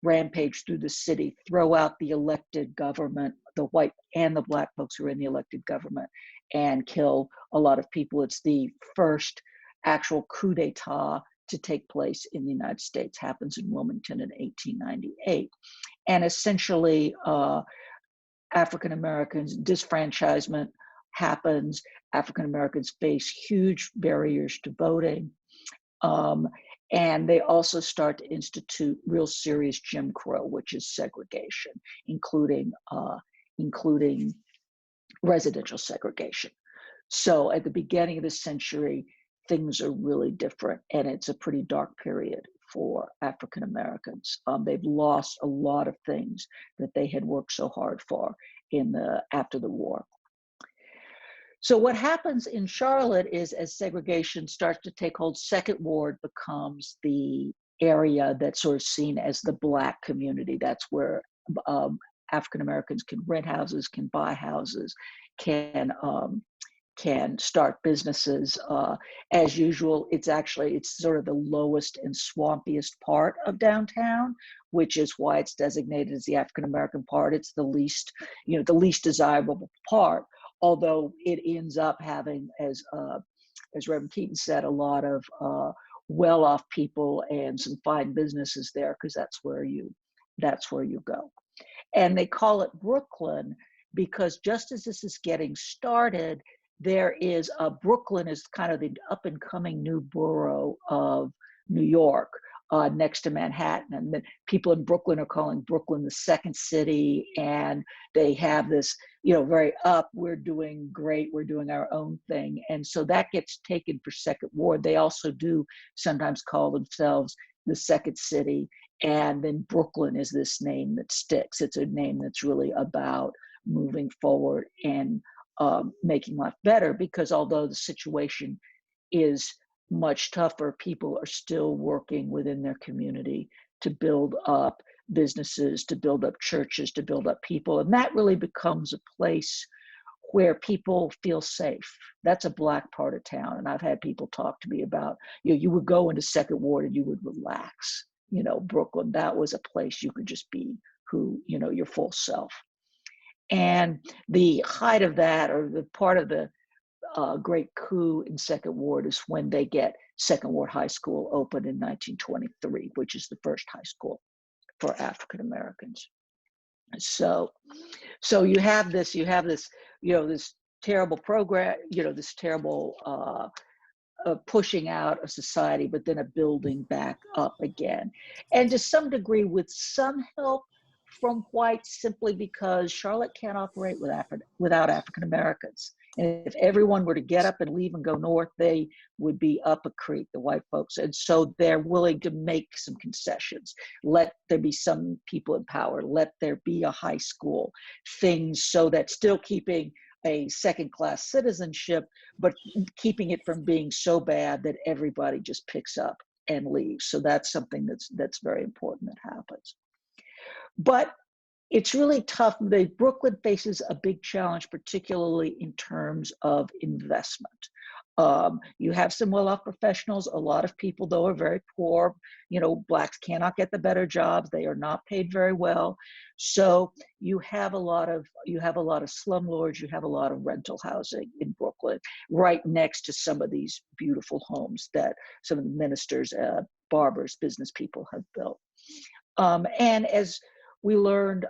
rampage through the city, throw out the elected government, the white and the Black folks who are in the elected government, and kill a lot of people. It's the first actual coup d'etat to take place in the United States, happens in Wilmington in 1898. And essentially, African Americans, disfranchisement happens. African Americans face huge barriers to voting. And they also start to institute real serious Jim Crow, which is segregation, including residential segregation. So at the beginning of the century, things are really different, and it's a pretty dark period for African Americans. They've lost a lot of things that they had worked so hard for after the war. So what happens in Charlotte is, as segregation starts to take hold, Second Ward becomes the area that's sort of seen as the Black community. That's where African Americans can rent houses, can buy houses, can start businesses. As usual, it's sort of the lowest and swampiest part of downtown, which is why it's designated as the African American part. It's the least desirable part, although it ends up having, as Reverend Keaton said, a lot of well-off people and some fine businesses there, because that's where you go. And they call it Brooklyn because just as this is getting started, Brooklyn is kind of the up and coming new borough of New York, next to Manhattan. And the people in Brooklyn are calling Brooklyn the second city. And they have this, very we're doing great, we're doing our own thing. And so that gets taken for Second Ward. They also do sometimes call themselves the second city. And then Brooklyn is this name that sticks. It's a name that's really about moving forward and making life better, because although the situation is much tougher, people are still working within their community to build up businesses, to build up churches, to build up people. And that really becomes a place where people feel safe. That's a Black part of town. And I've had people talk to me about, you would go into Second Ward and you would relax. Brooklyn, that was a place you could just be your full self. And the height of that, or the part of the great coup in Second Ward, is when they get Second Ward High School open in 1923, which is the first high school for African Americans. So you have this, this terrible program, this terrible pushing out of society, but then a building back up again. And to some degree with some help from whites, simply because Charlotte can't operate without African Americans. And if everyone were to get up and leave and go north, they would be up a creek, the white folks. And so they're willing to make some concessions. Let there be some people in power. Let there be a high school, things so that still keeping a second-class citizenship, but keeping it from being so bad that everybody just picks up and leaves. So that's something that's very important that happens. But it's really tough. Brooklyn faces a big challenge, particularly in terms of investment. You have some well-off professionals. A lot of people, though, are very poor. Blacks cannot get the better jobs. They are not paid very well. So you have a lot of slumlords. You have a lot of rental housing in Brooklyn, right next to some of these beautiful homes that some of the ministers, barbers, business people have built. And as we learned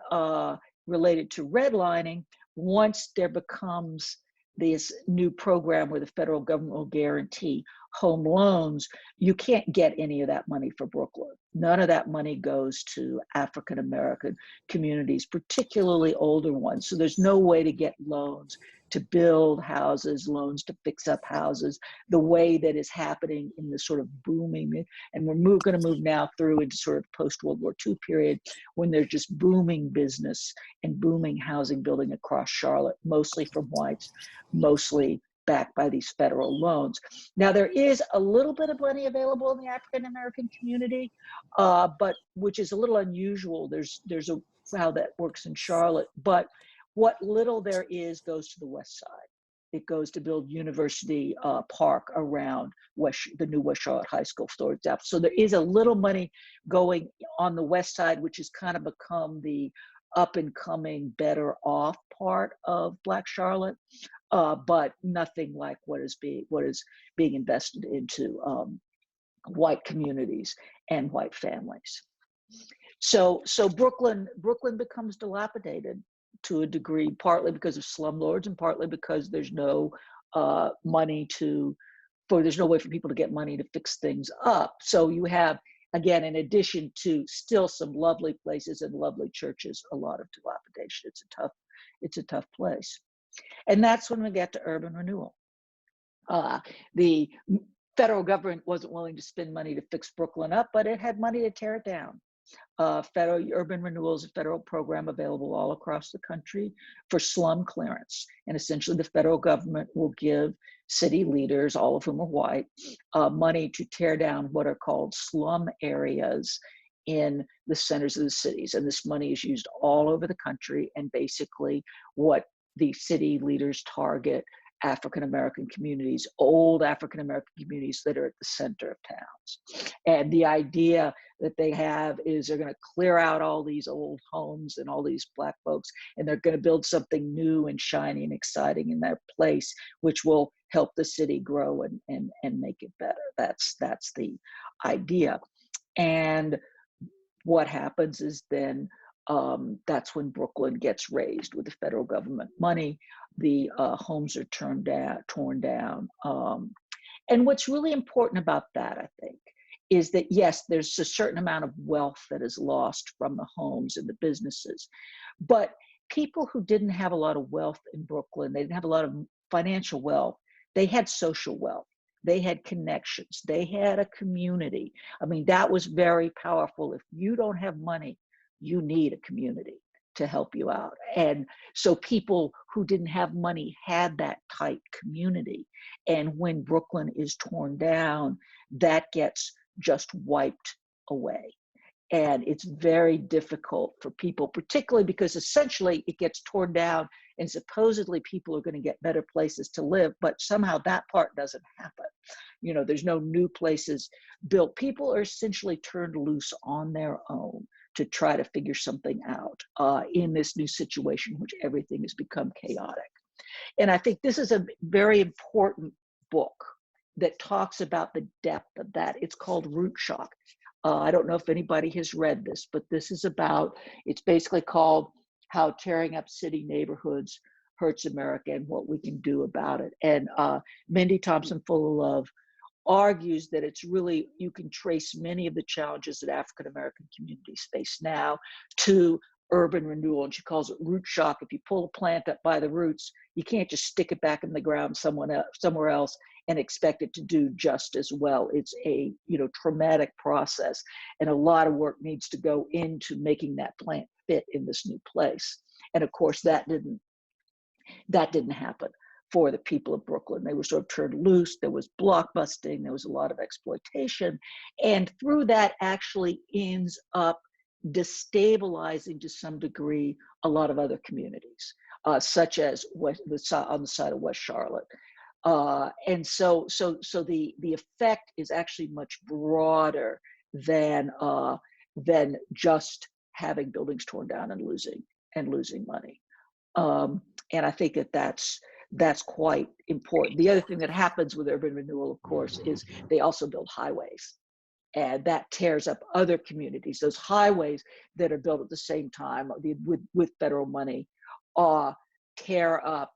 related to redlining, once there becomes this new program where the federal government will guarantee home loans, you can't get any of that money for Brooklyn. None of that money goes to African American communities, particularly older ones. So there's no way to get loans to build houses, loans to fix up houses, the way that is happening in the sort of booming, and we're going to move now through into sort of post-World War II period, when there's just booming business and booming housing building across Charlotte, mostly from whites, mostly backed by these federal loans. Now, there is a little bit of money available in the African American community, but which is a little unusual. There's how that works in Charlotte, but what little there is goes to the west side. It goes to build University Park around the new West Charlotte High School storage depth. So there is a little money going on the west side, which has kind of become the up and coming, better off part of Black Charlotte, but nothing like what is being invested into white communities and white families. So Brooklyn becomes dilapidated to a degree, partly because of slumlords and partly because there's no there's no way for people to get money to fix things up. So you have, again, in addition to still some lovely places and lovely churches, a lot of dilapidation. It's a tough place. And that's when we get to urban renewal. The federal government wasn't willing to spend money to fix Brooklyn up, but it had money to tear it down. Federal urban renewal is a federal program available all across the country for slum clearance. And essentially the federal government will give city leaders, all of whom are white, money to tear down what are called slum areas in the centers of the cities. And this money is used all over the country. And basically what the city leaders target African-American communities, old African-American communities that are at the center of towns. And the idea that they have is they're going to clear out all these old homes and all these Black folks, and they're going to build something new and shiny and exciting in their place, which will help the city grow and make it better. That's the idea. And what happens is then that's when Brooklyn gets razed with the federal government money. The homes are torn down. And what's really important about that, I think, is that yes, there's a certain amount of wealth that is lost from the homes and the businesses, but people who didn't have a lot of wealth in Brooklyn, they didn't have a lot of financial wealth, they had social wealth. They had connections. They had a community. I mean, that was very powerful. If you don't have money, you need a community to help you out. And so people who didn't have money had that tight community. And when Brooklyn is torn down, that gets just wiped away. And it's very difficult for people, particularly because essentially it gets torn down and supposedly people are going to get better places to live, but somehow that part doesn't happen. You know, there's no new places built. People are essentially turned loose on their own to try to figure something out in this new situation, which everything has become chaotic. And I think this is a very important book that talks about the depth of that. It's called Root Shock. I don't know if anybody has read this, but this is about, it's basically called How Tearing Up City Neighborhoods Hurts America and What We Can Do About It. And Mindy Thompson Full of Love argues that it's really, you can trace many of the challenges that African American communities face now to urban renewal. And she calls it root shock. If you pull a plant up by the roots, you can't just stick it back in the ground somewhere else and expect it to do just as well. It's a traumatic process, and a lot of work needs to go into making that plant fit in this new place. And of course, that didn't happen for the people of Brooklyn. They were sort of turned loose. There was blockbusting. There was a lot of exploitation. And through that actually ends up destabilizing to some degree a lot of other communities, such as on the side of West Charlotte. And so the effect is actually much broader than just having buildings torn down and losing money. And I think that's quite important. The other thing that happens with urban renewal, of course, is they also build highways, and that tears up other communities. Those highways that are built at the same time with federal money tear up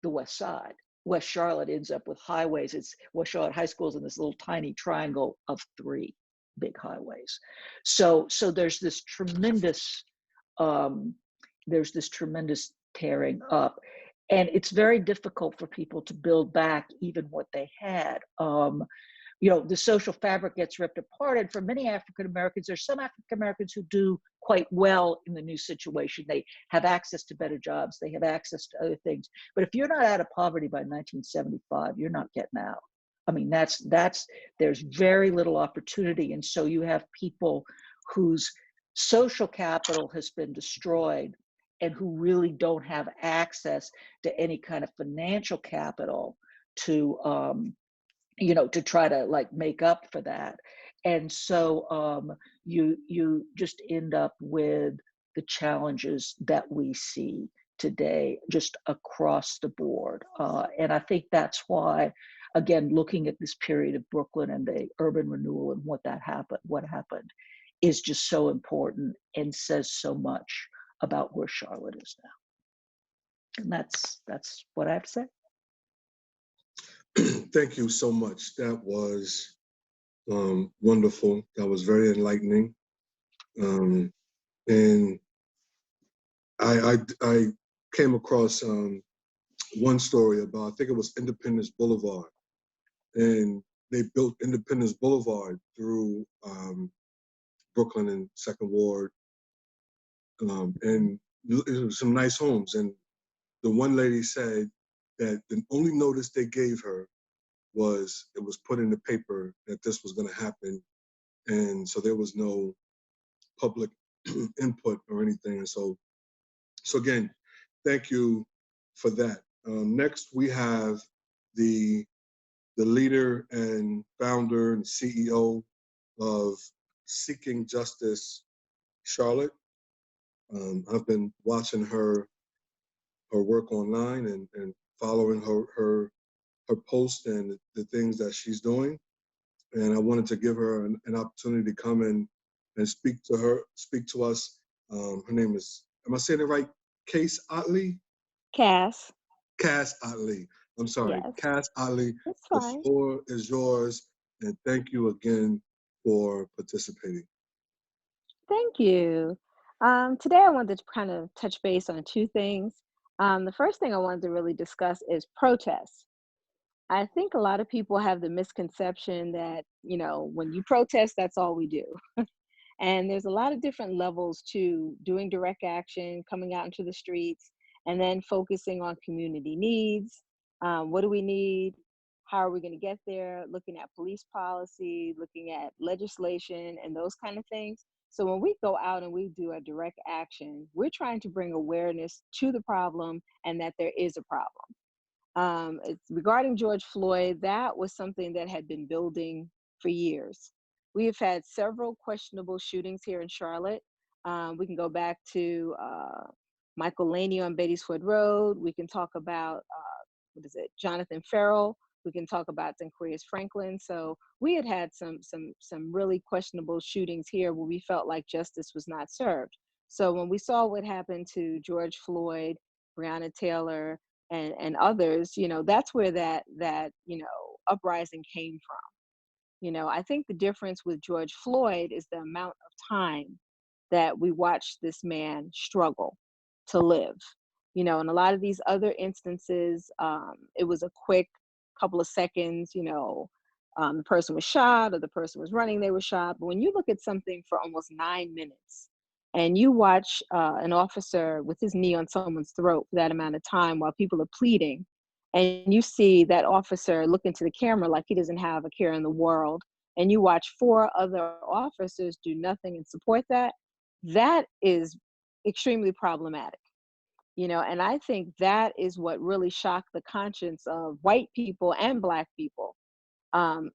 the West Side. West Charlotte ends up with highways. West Charlotte High School is in this little tiny triangle of 3 big highways. So there's this tremendous tearing up, and it's very difficult for people to build back even what they had. The social fabric gets ripped apart, and for many African Americans, there's some African Americans who do quite well in the new situation. They have access to better jobs, they have access to other things. But if you're not out of poverty by 1975, you're not getting out. I mean, there's very little opportunity, and so you have people whose social capital has been destroyed and who really don't have access to any kind of financial capital to try to make up for that. And so you just end up with the challenges that we see today just across the board. And I think that's why, again, looking at this period of Brooklyn and the urban renewal and what happened is just so important and says so much about where Charlotte is now. And that's what I have to say. Thank you so much. That was wonderful. That was very enlightening. And I came across one story about, I think it was Independence Boulevard. And they built Independence Boulevard through Brooklyn and Second Ward. And it was some nice homes. And the one lady said that the only notice they gave her was it was put in the paper that this was going to happen. And so there was no public input or anything. And so again, thank you for that. Next, we have the leader and founder and CEO of Seeking Justice Charlotte. I've been watching her work online and following her posts and the things that she's doing. And I wanted to give her an opportunity to come in and speak to us. Her name is, am I saying it right? Cass Otley? Cass. Cass Otley. I'm sorry, Yes. Cass Otley. That's The fine. floor is yours. And thank you again for participating. Thank you. Today I wanted to kind of touch base on 2 things. The first thing I wanted to really discuss is protests. I think a lot of people have the misconception that, when you protest, that's all we do. And there's a lot of different levels to doing direct action, coming out into the streets, and then focusing on community needs. What do we need? How are we going to get there? Looking at police policy, looking at legislation, and those kind of things. So when we go out and we do a direct action, we're trying to bring awareness to the problem and that there is a problem. It's regarding George Floyd, that was something that had been building for years. We have had several questionable shootings here in Charlotte. We can go back to Michael Laney on Beatties Ford Road. We can talk about, Jonathan Farrell, We can talk about Denquarius Franklin. So we had some really questionable shootings here where we felt like justice was not served. So when we saw what happened to George Floyd, Breonna Taylor, and others, that's where that uprising came from. I think the difference with George Floyd is the amount of time that we watched this man struggle to live. In a lot of these other instances, it was a quick couple of seconds, the person was shot or the person was running, they were shot. But when you look at something for almost 9 minutes and you watch an officer with his knee on someone's throat for that amount of time while people are pleading, and you see that officer look into the camera like he doesn't have a care in the world, and you watch 4 other officers do nothing and support that, that is extremely problematic. And I think that is what really shocked the conscience of white people and Black people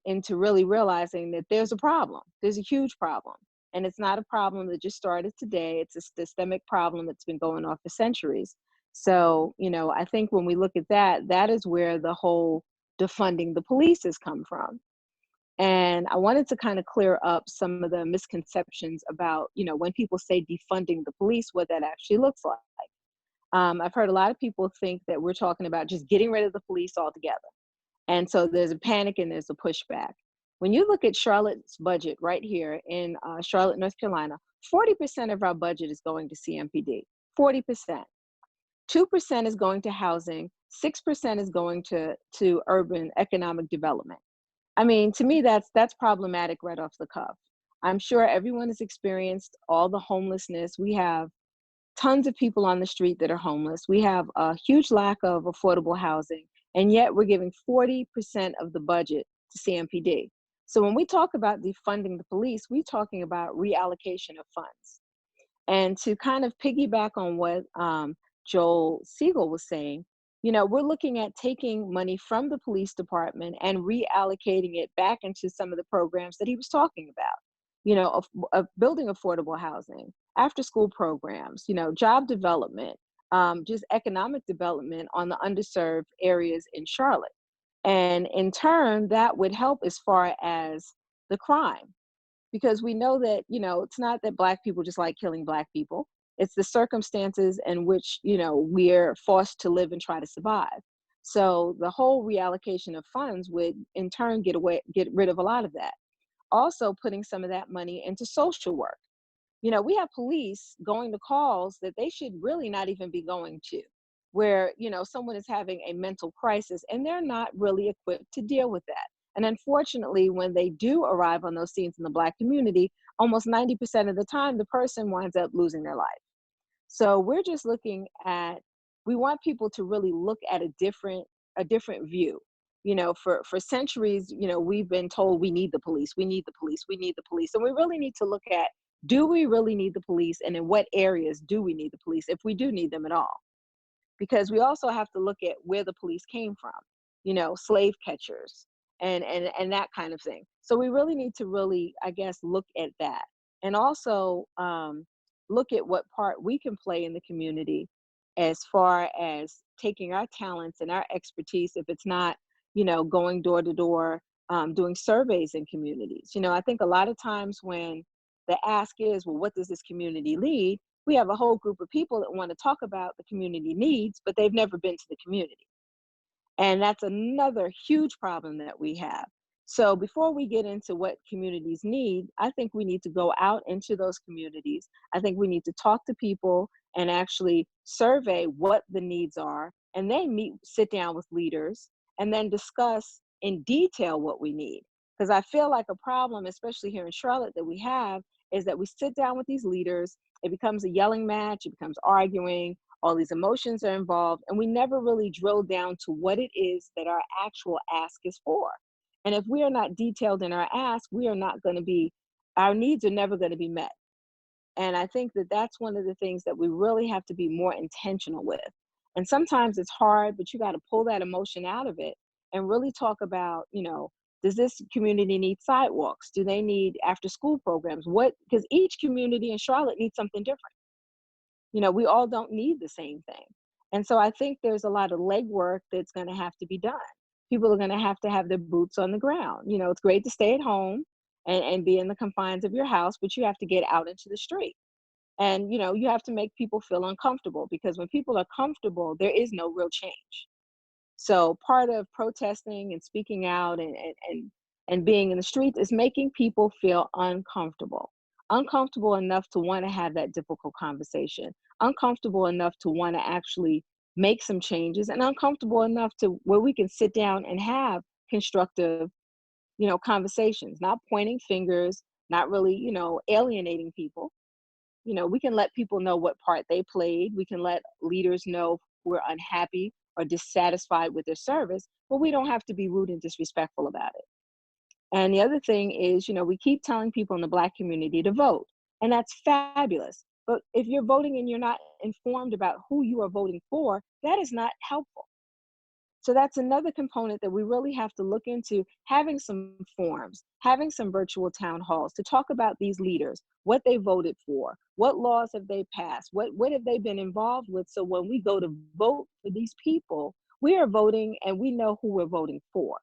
into really realizing that there's a problem. There's a huge problem. And it's not a problem that just started today. It's a systemic problem that's been going on for centuries. So, I think when we look at that, that is where the whole defunding the police has come from. And I wanted to kind of clear up some of the misconceptions about, when people say defunding the police, what that actually looks like. I've heard a lot of people think that we're talking about just getting rid of the police altogether. And so there's a panic and there's a pushback. When you look at Charlotte's budget right here in Charlotte, North Carolina, 40% of our budget is going to CMPD, 40%. 2% is going to housing, 6% is going to urban economic development. I mean, to me, that's problematic right off the cuff. I'm sure everyone has experienced all the homelessness. We have tons of people on the street that are homeless. We have a huge lack of affordable housing, and yet we're giving 40% of the budget to CMPD. So when we talk about defunding the police, we're talking about reallocation of funds. And to kind of piggyback on what Joel Siegel was saying, we're looking at taking money from the police department and reallocating it back into some of the programs that he was talking about, of building affordable housing, after school programs, job development, just economic development on the underserved areas in Charlotte. And in turn, that would help as far as the crime, because we know that, it's not that Black people just like killing Black people. It's the circumstances in which, we're forced to live and try to survive. So the whole reallocation of funds would in turn get rid of a lot of that. Also putting some of that money into social work. We have police going to calls that they should really not even be going to, where, someone is having a mental crisis and they're not really equipped to deal with that. And unfortunately, when they do arrive on those scenes in the Black community, almost 90% of the time, the person winds up losing their life. So we're just looking at, we want people to really look at a different view. For centuries, we've been told we need the police, we need the police, we need the police. And we really need to look at, do we really need the police? And in what areas do we need the police, if we do need them at all? Because we also have to look at where the police came from, slave catchers and that kind of thing. So we really need to I guess, look at that. And also look at what part we can play in the community as far as taking our talents and our expertise, if it's not, going door to door, doing surveys in communities. I think a lot of times when the ask is, well, what does this community need? We have a whole group of people that want to talk about the community needs, but they've never been to the community. And that's another huge problem that we have. So before we get into what communities need, I think we need to go out into those communities. I think we need to talk to people and actually survey what the needs are, and then sit down with leaders and then discuss in detail what we need. Because I feel like a problem, especially here in Charlotte, that we have is that we sit down with these leaders, it becomes a yelling match, it becomes arguing, all these emotions are involved, and we never really drill down to what it is that our actual ask is for. And if we are not detailed in our ask, our needs are never going to be met. And I think that that's one of the things that we really have to be more intentional with. And sometimes it's hard, but you got to pull that emotion out of it and really talk about, does this community need sidewalks? Do they need after school programs? Because each community in Charlotte needs something different. We all don't need the same thing. And so I think there's a lot of legwork that's going to have to be done. people are going to have their boots on the ground. You know, it's great to stay at home and be in the confines of your house, but you have to get out into the street. And, you know, you have to make people feel uncomfortable, because when people are comfortable, there is no real change. So part of protesting and speaking out and being in the streets is making people feel uncomfortable enough to want to have that difficult conversation, uncomfortable enough to want to actually make some changes, and uncomfortable enough to where we can sit down and have constructive, you know, conversations, not pointing fingers, not really, you know, alienating people. You know, we can let people know what part they played. We can let leaders know we're unhappy or dissatisfied with their service, but we don't have to be rude and disrespectful about it. And the other thing is, you know, we keep telling people in the Black community to vote, and that's fabulous. But if you're voting and you're not informed about who you are voting for, that is not helpful. So that's another component that we really have to look into, having some forums, having some virtual town halls to talk about these leaders, what they voted for, what laws have they passed, what have they been involved with. So when we go to vote for these people, we are voting and we know who we're voting for.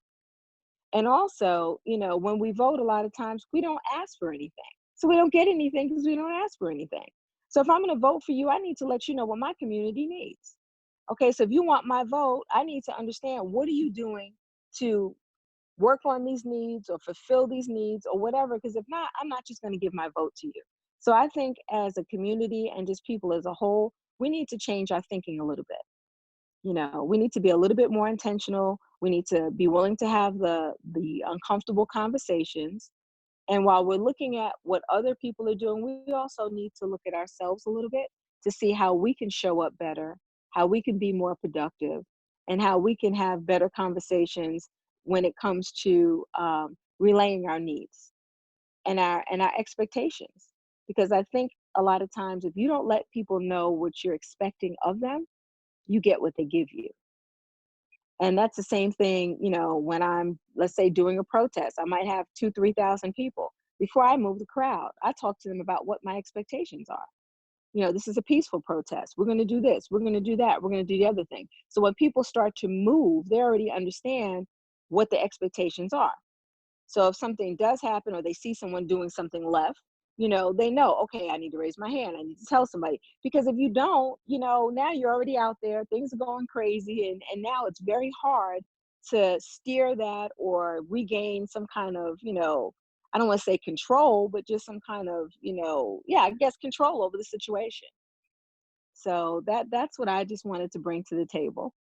And also, you know, when we vote, a lot of times we don't ask for anything. So we don't get anything because we don't ask for anything. So if I'm going to vote for you, I need to let you know what my community needs. Okay, so if you want my vote, I need to understand, what are you doing to work on these needs or fulfill these needs or whatever? Because if not, I'm not just going to give my vote to you. So I think as a community and just people as a whole, we need to change our thinking a little bit. You know, we need to be a little bit more intentional. We need to be willing to have the uncomfortable conversations. And while we're looking at what other people are doing, we also need to look at ourselves a little bit to see how we can show up better, how we can be more productive, and how we can have better conversations when it comes to relaying our needs and our expectations. Because I think a lot of times, if you don't let people know what you're expecting of them, you get what they give you. And that's the same thing, you know, when I'm, let's say, doing a protest, I might have 2,000, 3,000 people. Before I move the crowd, I talk to them about what my expectations are. You know, this is a peaceful protest. We're going to do this. We're going to do that. We're going to do the other thing. So when people start to move, they already understand what the expectations are. So if something does happen or they see someone doing something left, you know, they know, okay, I need to raise my hand. I need to tell somebody. Because if you don't, you know, now you're already out there, things are going crazy. And now it's very hard to steer that or regain some kind of, you know, I don't want to say control, but just some kind of, you know, yeah, I guess control over the situation. So that's what I just wanted to bring to the table.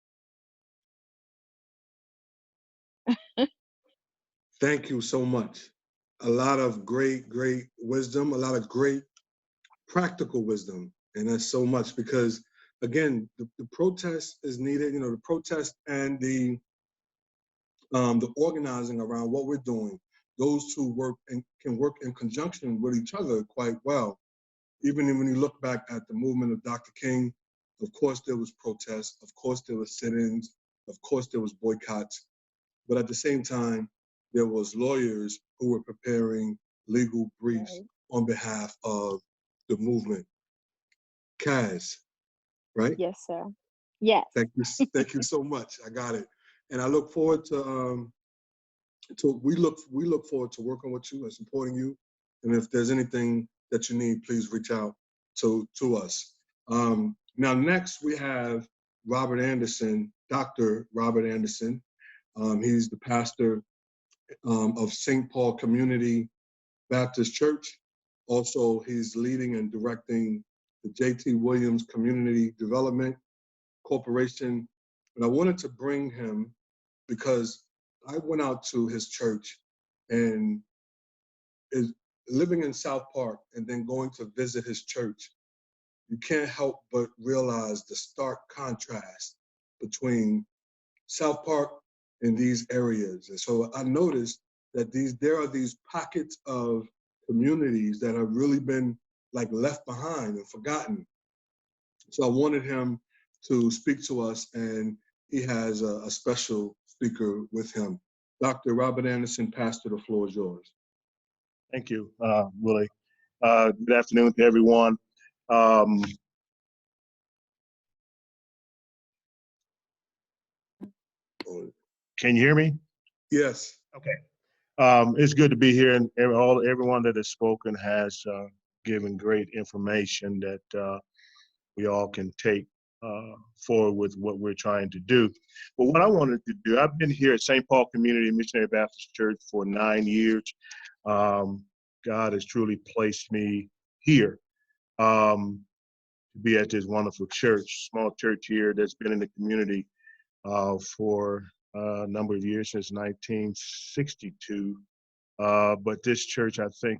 Thank you so much. A lot of great, great wisdom, a lot of great practical wisdom. And that's so much because, again, the protest is needed, you know, the protest and the organizing around what we're doing. Those two work and can work in conjunction with each other quite well. Even when you look back at the movement of Dr. King, of course there was protests, of course there was sit-ins, of course there was boycotts, but at the same time, there was lawyers who were preparing legal briefs Right. on behalf of the movement. Kaz, right? Yes, sir. Yes. Thank you so much. I got it, and I look forward to we look forward to working with you and supporting you. And if there's anything that you need, please reach out to us. Now, next we have Robert Anderson, Dr. Robert Anderson. He's the pastor of St. Paul Community Baptist Church. Also, he's leading and directing the J.T. Williams Community Development Corporation. And I wanted to bring him because I went out to his church and is living in South Park and then going to visit his church. You can't help but realize the stark contrast between South Park and these areas. And so I noticed that there are these pockets of communities that have really been like left behind and forgotten. So I wanted him to speak to us, and he has a special speaker with him. Dr. Robert Anderson, Pastor, the floor is yours. Thank you, Willie. Good afternoon to everyone. Can you hear me? Yes. Okay. It's good to be here, and everyone that has spoken has given great information that we all can take forward with what we're trying to do. But what I wanted to do, I've been here at St. Paul Community Missionary Baptist Church for 9 years. God has truly placed me here to be at this wonderful church, small church here that's been in the community for a number of years, since 1962. But this church, I think,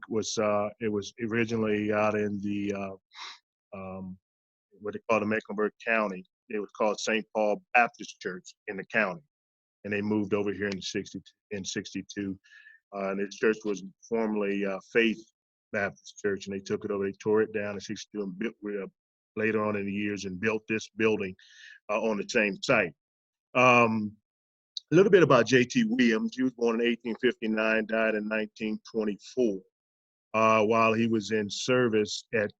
it was originally out in the what they call the Mecklenburg County. It was called St. Paul Baptist Church in the county, and they moved over here in '62. And this church was formerly Faith Baptist Church, and they took it over. They tore it down in '62 and built later on in the years and built this building on the same site. A little bit about J.T. Williams. He was born in 1859, died in 1924. While he was in service at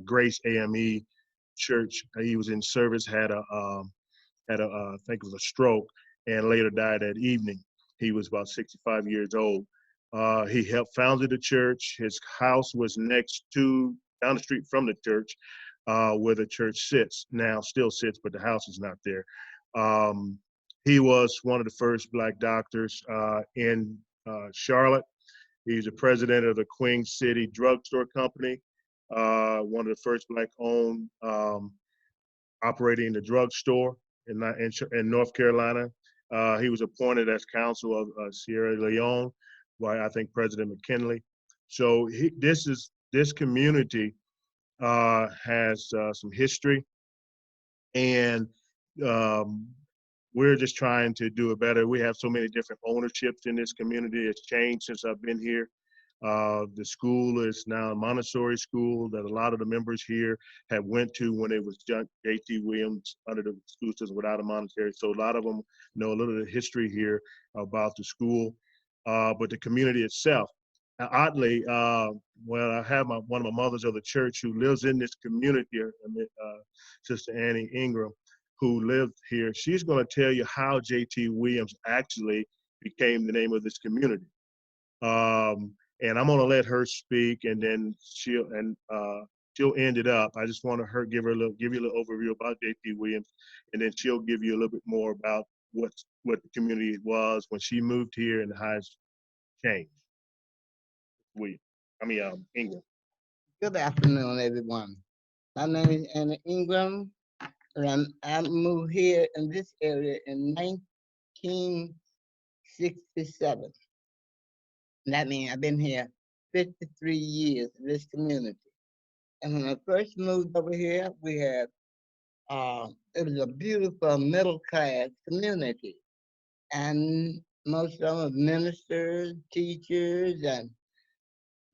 Grace AME Church, he was in service, had I think it was a stroke, and later died that evening. He was about 65 years old. He helped founded the church. His house was down the street from the church, where the church still sits, but the house is not there. He was one of the first Black doctors in Charlotte. He's the president of the Queen City Drugstore Company, one of the first Black-owned operating the drugstore in North Carolina. He was appointed as counsel of Sierra Leone by, I think, President McKinley. So this community has some history, and we're just trying to do it better. We have so many different ownerships in this community. It's changed since I've been here. The school is now a Montessori school that a lot of the members here have went to when it was J.T. Williams under the school system without a Montessori. So a lot of them know a little of the history here about the school, but the community itself. Oddly, I have one of my mothers of the church who lives in this community, Sister Annie Ingram, who lived here. She's going to tell you how J.T. Williams actually became the name of this community. And I'm going to let her speak, and then she'll end it up. I just want to give you a little overview about J.T. Williams, and then she'll give you a little bit more about what the community was when she moved here and how it's changed. Ingram. Good afternoon, everyone. My name is Anna Ingram, and I moved here in this area in 1967. That means I've been here 53 years in this community. And when I first moved over here, we had, it was a beautiful middle-class community. And most of them were ministers, teachers, and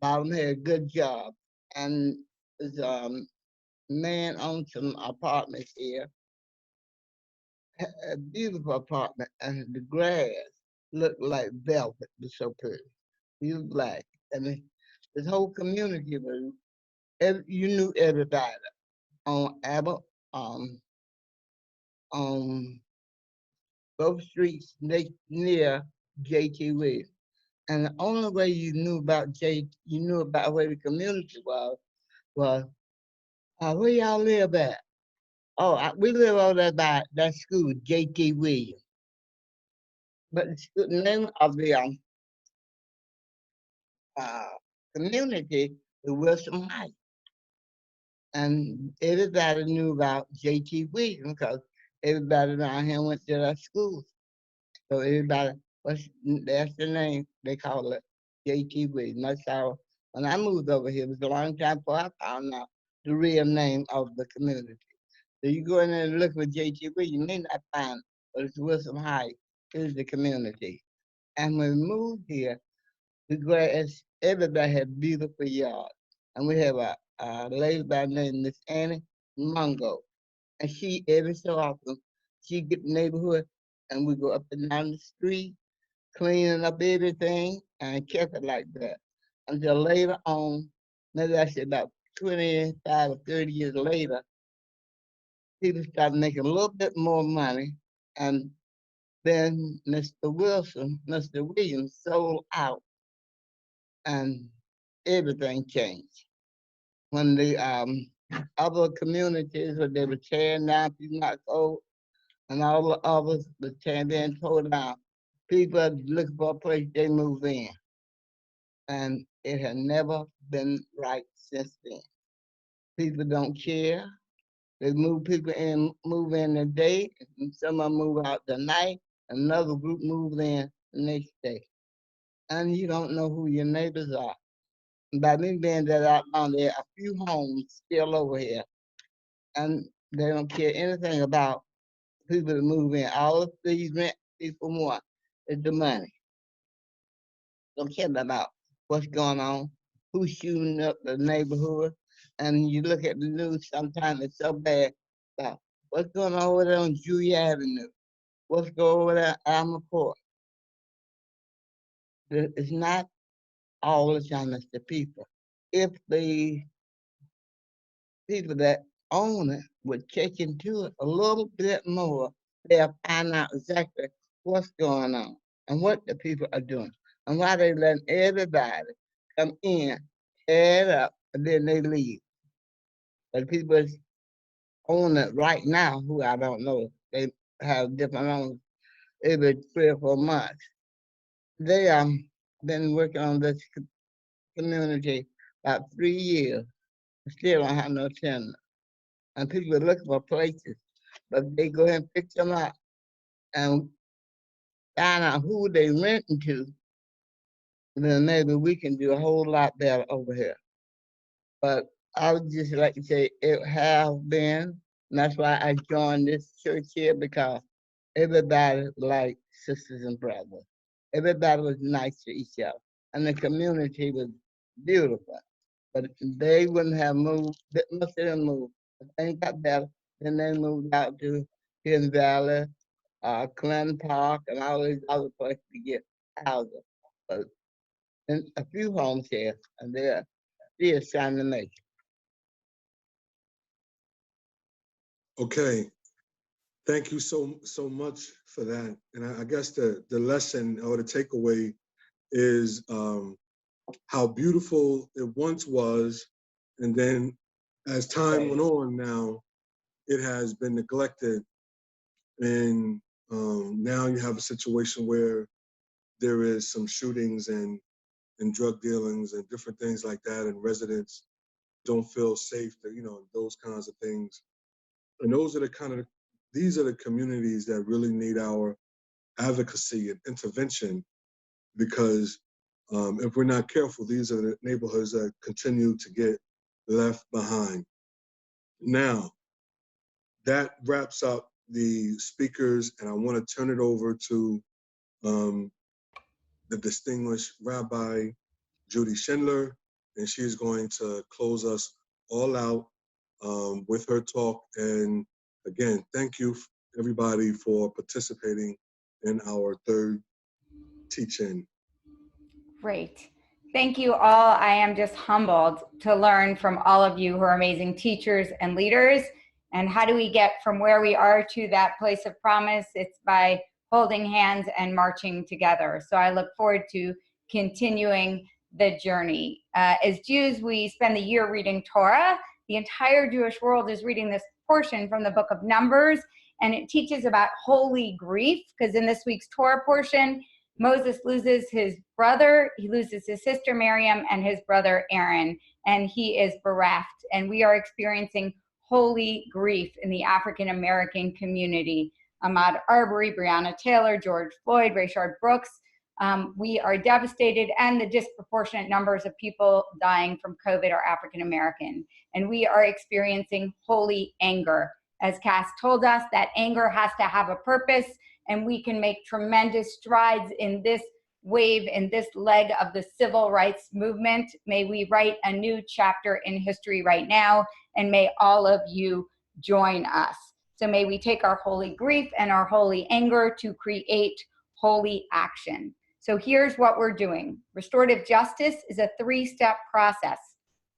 all of them had a good job. And there's a man owned some apartments here, a beautiful apartment, and the grass looked like velvet. It was so pretty. He was Black. And this whole community was, you knew everybody on Abbott, on both streets near J.T. Williams. And the only way you knew about where the community was where y'all live at? Oh, we live over there by that school, J.T. Williams. But the name of the community is Wilson Heights. And everybody knew about J.T. Williams because everybody around here went to that school. So that's the name, they call it J.T. Williams. That's how, when I moved over here, it was a long time before I found out the real name of the community. So you go in there and look for J.T. Williams, you may not find, but it's Wilson Heights is the community. And when we moved here, the grass, everybody had beautiful yards. And we have a lady by the name Miss Annie Mungo. And she, every so often, she get the neighborhood and we go up and down the street, cleaning up everything and kept it like that. Until later on, maybe I say about 25 or 30 years later, people started making a little bit more money and Then Mr. Williams sold out and everything changed. When the other communities, when they were tearing down, people not sold, and all the others were tearing down, torn down, people looking for a place, they moved in. And it had never been right since then. People don't care. They move in the day, and some of them move out the night, another group moves in the next day. And you don't know who your neighbors are. And by me being that out on there, a few homes still over here, and they don't care anything about people that move in. All of these rent people want is the money. Don't care about what's going on, who's shooting up the neighborhood. And you look at the news, sometimes it's so bad about what's going on over there on Julia Avenue, what's going on over there at Alma Court. It's not all the time it's the people. If the people that own it would check into it a little bit more, they'll find out exactly what's going on and what the people are doing and why they letting everybody come in, tear it up, and then they leave. But people that own it right now, who I don't know, they have different owners every 3 or 4 months. They been working on this community about 3 years, still don't have no tenant. And people are looking for places, but they go ahead and pick them up and find out who they renting to, then maybe we can do a whole lot better over here. But I would just like to say it has been, and that's why I joined this church here, because everybody like sisters and brothers. Everybody was nice to each other, and the community was beautiful. But they wouldn't have moved, most of them moved. If things got better, then they moved out to Hidden Valley, Clinton Park, and all these other places to get houses. But in a few homes here, and they're still trying to make it. Okay, thank you so much for that. And I guess the lesson or the takeaway is how beautiful it once was, and then as time went on, now it has been neglected, and now you have a situation where there is some shootings and drug dealings and different things like that, and residents don't feel safe, those kinds of things. And these are the communities that really need our advocacy and intervention, because if we're not careful, these are the neighborhoods that continue to get left behind. Now, that wraps up the speakers, and I want to turn it over to the distinguished Rabbi Judy Schindler, and she's going to close us all out with her talk. And again, thank you everybody for participating in our third teach-in. Great. Thank you all. I am just humbled to learn from all of you who are amazing teachers and leaders. And how do we get from where we are to that place of promise? It's by holding hands and marching together. So I look forward to continuing the journey. As Jews, we spend the year reading Torah. The entire Jewish world is reading this portion from the book of Numbers, and it teaches about holy grief, because in this week's Torah portion, Moses loses his brother, he loses his sister Miriam, and his brother Aaron, and he is bereft. And we are experiencing holy grief in the African American community. Ahmaud Arbery, Breonna Taylor, George Floyd, Rayshard Brooks. We are devastated, and the disproportionate numbers of people dying from COVID are African American. And we are experiencing holy anger. As Cass told us, that anger has to have a purpose, and we can make tremendous strides in this wave, in this leg of the civil rights movement. May we write a new chapter in history right now, and may all of you join us. So may we take our holy grief and our holy anger to create holy action. So here's what we're doing. Restorative justice is a 3-step process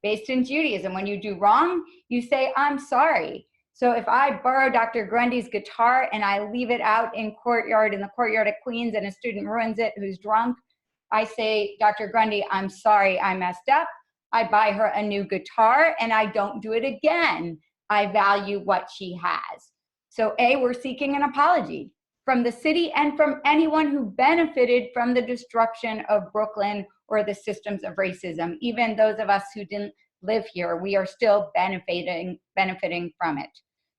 based in Judaism. When you do wrong, you say, I'm sorry. So if I borrow Dr. Grundy's guitar and I leave it out in the courtyard at Queens, and a student ruins it who's drunk, I say, Dr. Grundy, I'm sorry, I messed up. I buy her a new guitar and I don't do it again. I value what she has. So A, we're seeking an apology from the city and from anyone who benefited from the destruction of Brooklyn or the systems of racism. Even those of us who didn't live here, we are still benefiting from it.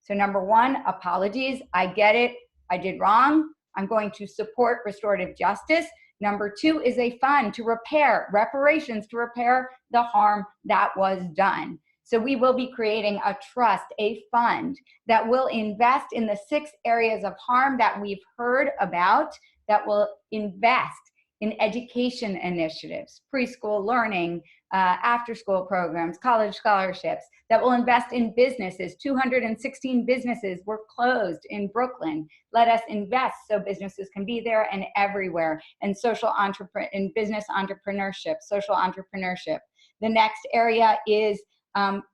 So number one, apologies. I get it. I did wrong. I'm going to support restorative justice. Number two is a fund to repair, reparations to repair the harm that was done. So we will be creating a trust, a fund that will invest in the 6 areas of harm that we've heard about, that will invest in education initiatives, preschool learning, after-school programs, college scholarships, that will invest in businesses. 216 businesses were closed in Brooklyn. Let us invest so businesses can be there and everywhere, and in business entrepreneurship, social entrepreneurship. The next area is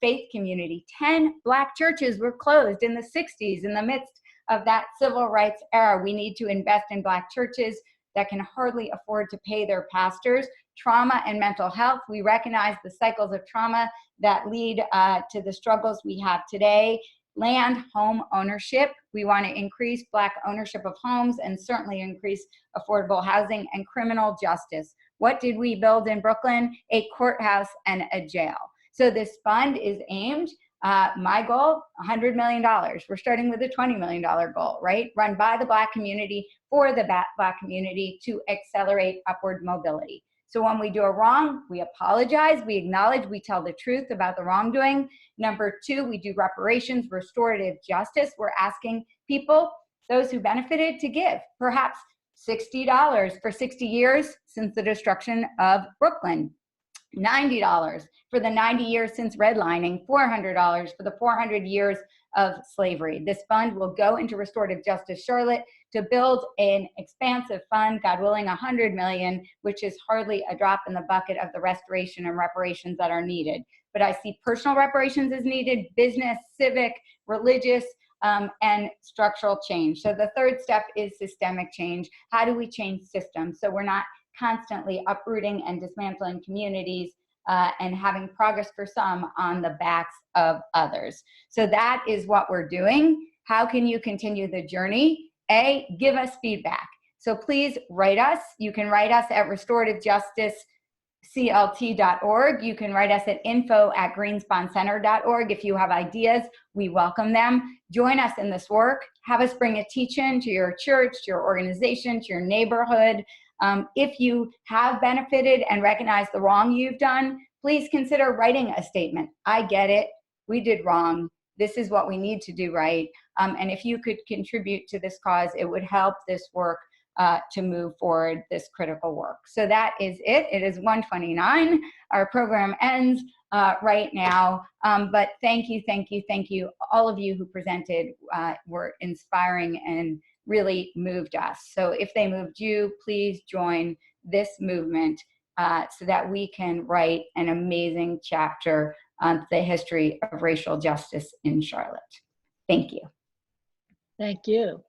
faith community. 10 Black churches were closed in the 60s in the midst of that civil rights era. We need to invest in Black churches that can hardly afford to pay their pastors. Trauma and mental health. We recognize the cycles of trauma that lead to the struggles we have today. Land, home ownership. We want to increase Black ownership of homes and certainly increase affordable housing. And criminal justice. What did we build in Brooklyn? A courthouse and a jail. So this fund is aimed, my goal, $100 million. We're starting with a $20 million goal, right? Run by the Black community, for the Black community, to accelerate upward mobility. So when we do a wrong, we apologize, we acknowledge, we tell the truth about the wrongdoing. Number two, we do reparations, restorative justice. We're asking people, those who benefited, to give perhaps $60 for 60 years since the destruction of Brooklyn. $90 for the 90 years since redlining, $400 for the 400 years of slavery. This fund will go into Restorative Justice Charlotte to build an expansive fund, God willing, $100 million, which is hardly a drop in the bucket of the restoration and reparations that are needed. But I see personal reparations as needed, business, civic, religious, and structural change. So the third step is systemic change. How do we change systems so we're not constantly uprooting and dismantling communities and having progress for some on the backs of others? So that is what we're doing. How can you continue the journey? A, give us feedback. So please write us. You can write us at RestorativeJusticeCLT.org. You can write us at info@greensponcenter.org. If you have ideas, we welcome them. Join us in this work. Have us bring a teach-in to your church, to your organization, to your neighborhood. If you have benefited and recognize the wrong you've done, please consider writing a statement. I get it. We did wrong. This is what we need to do right. And if you could contribute to this cause, it would help this work to move forward, this critical work. So that is it. It is 1:29. Our program ends right now. But thank you, thank you, thank you. All of you who presented were inspiring and really moved us. So if they moved you, please join this movement so that we can write an amazing chapter on the history of racial justice in Charlotte. Thank you. Thank you.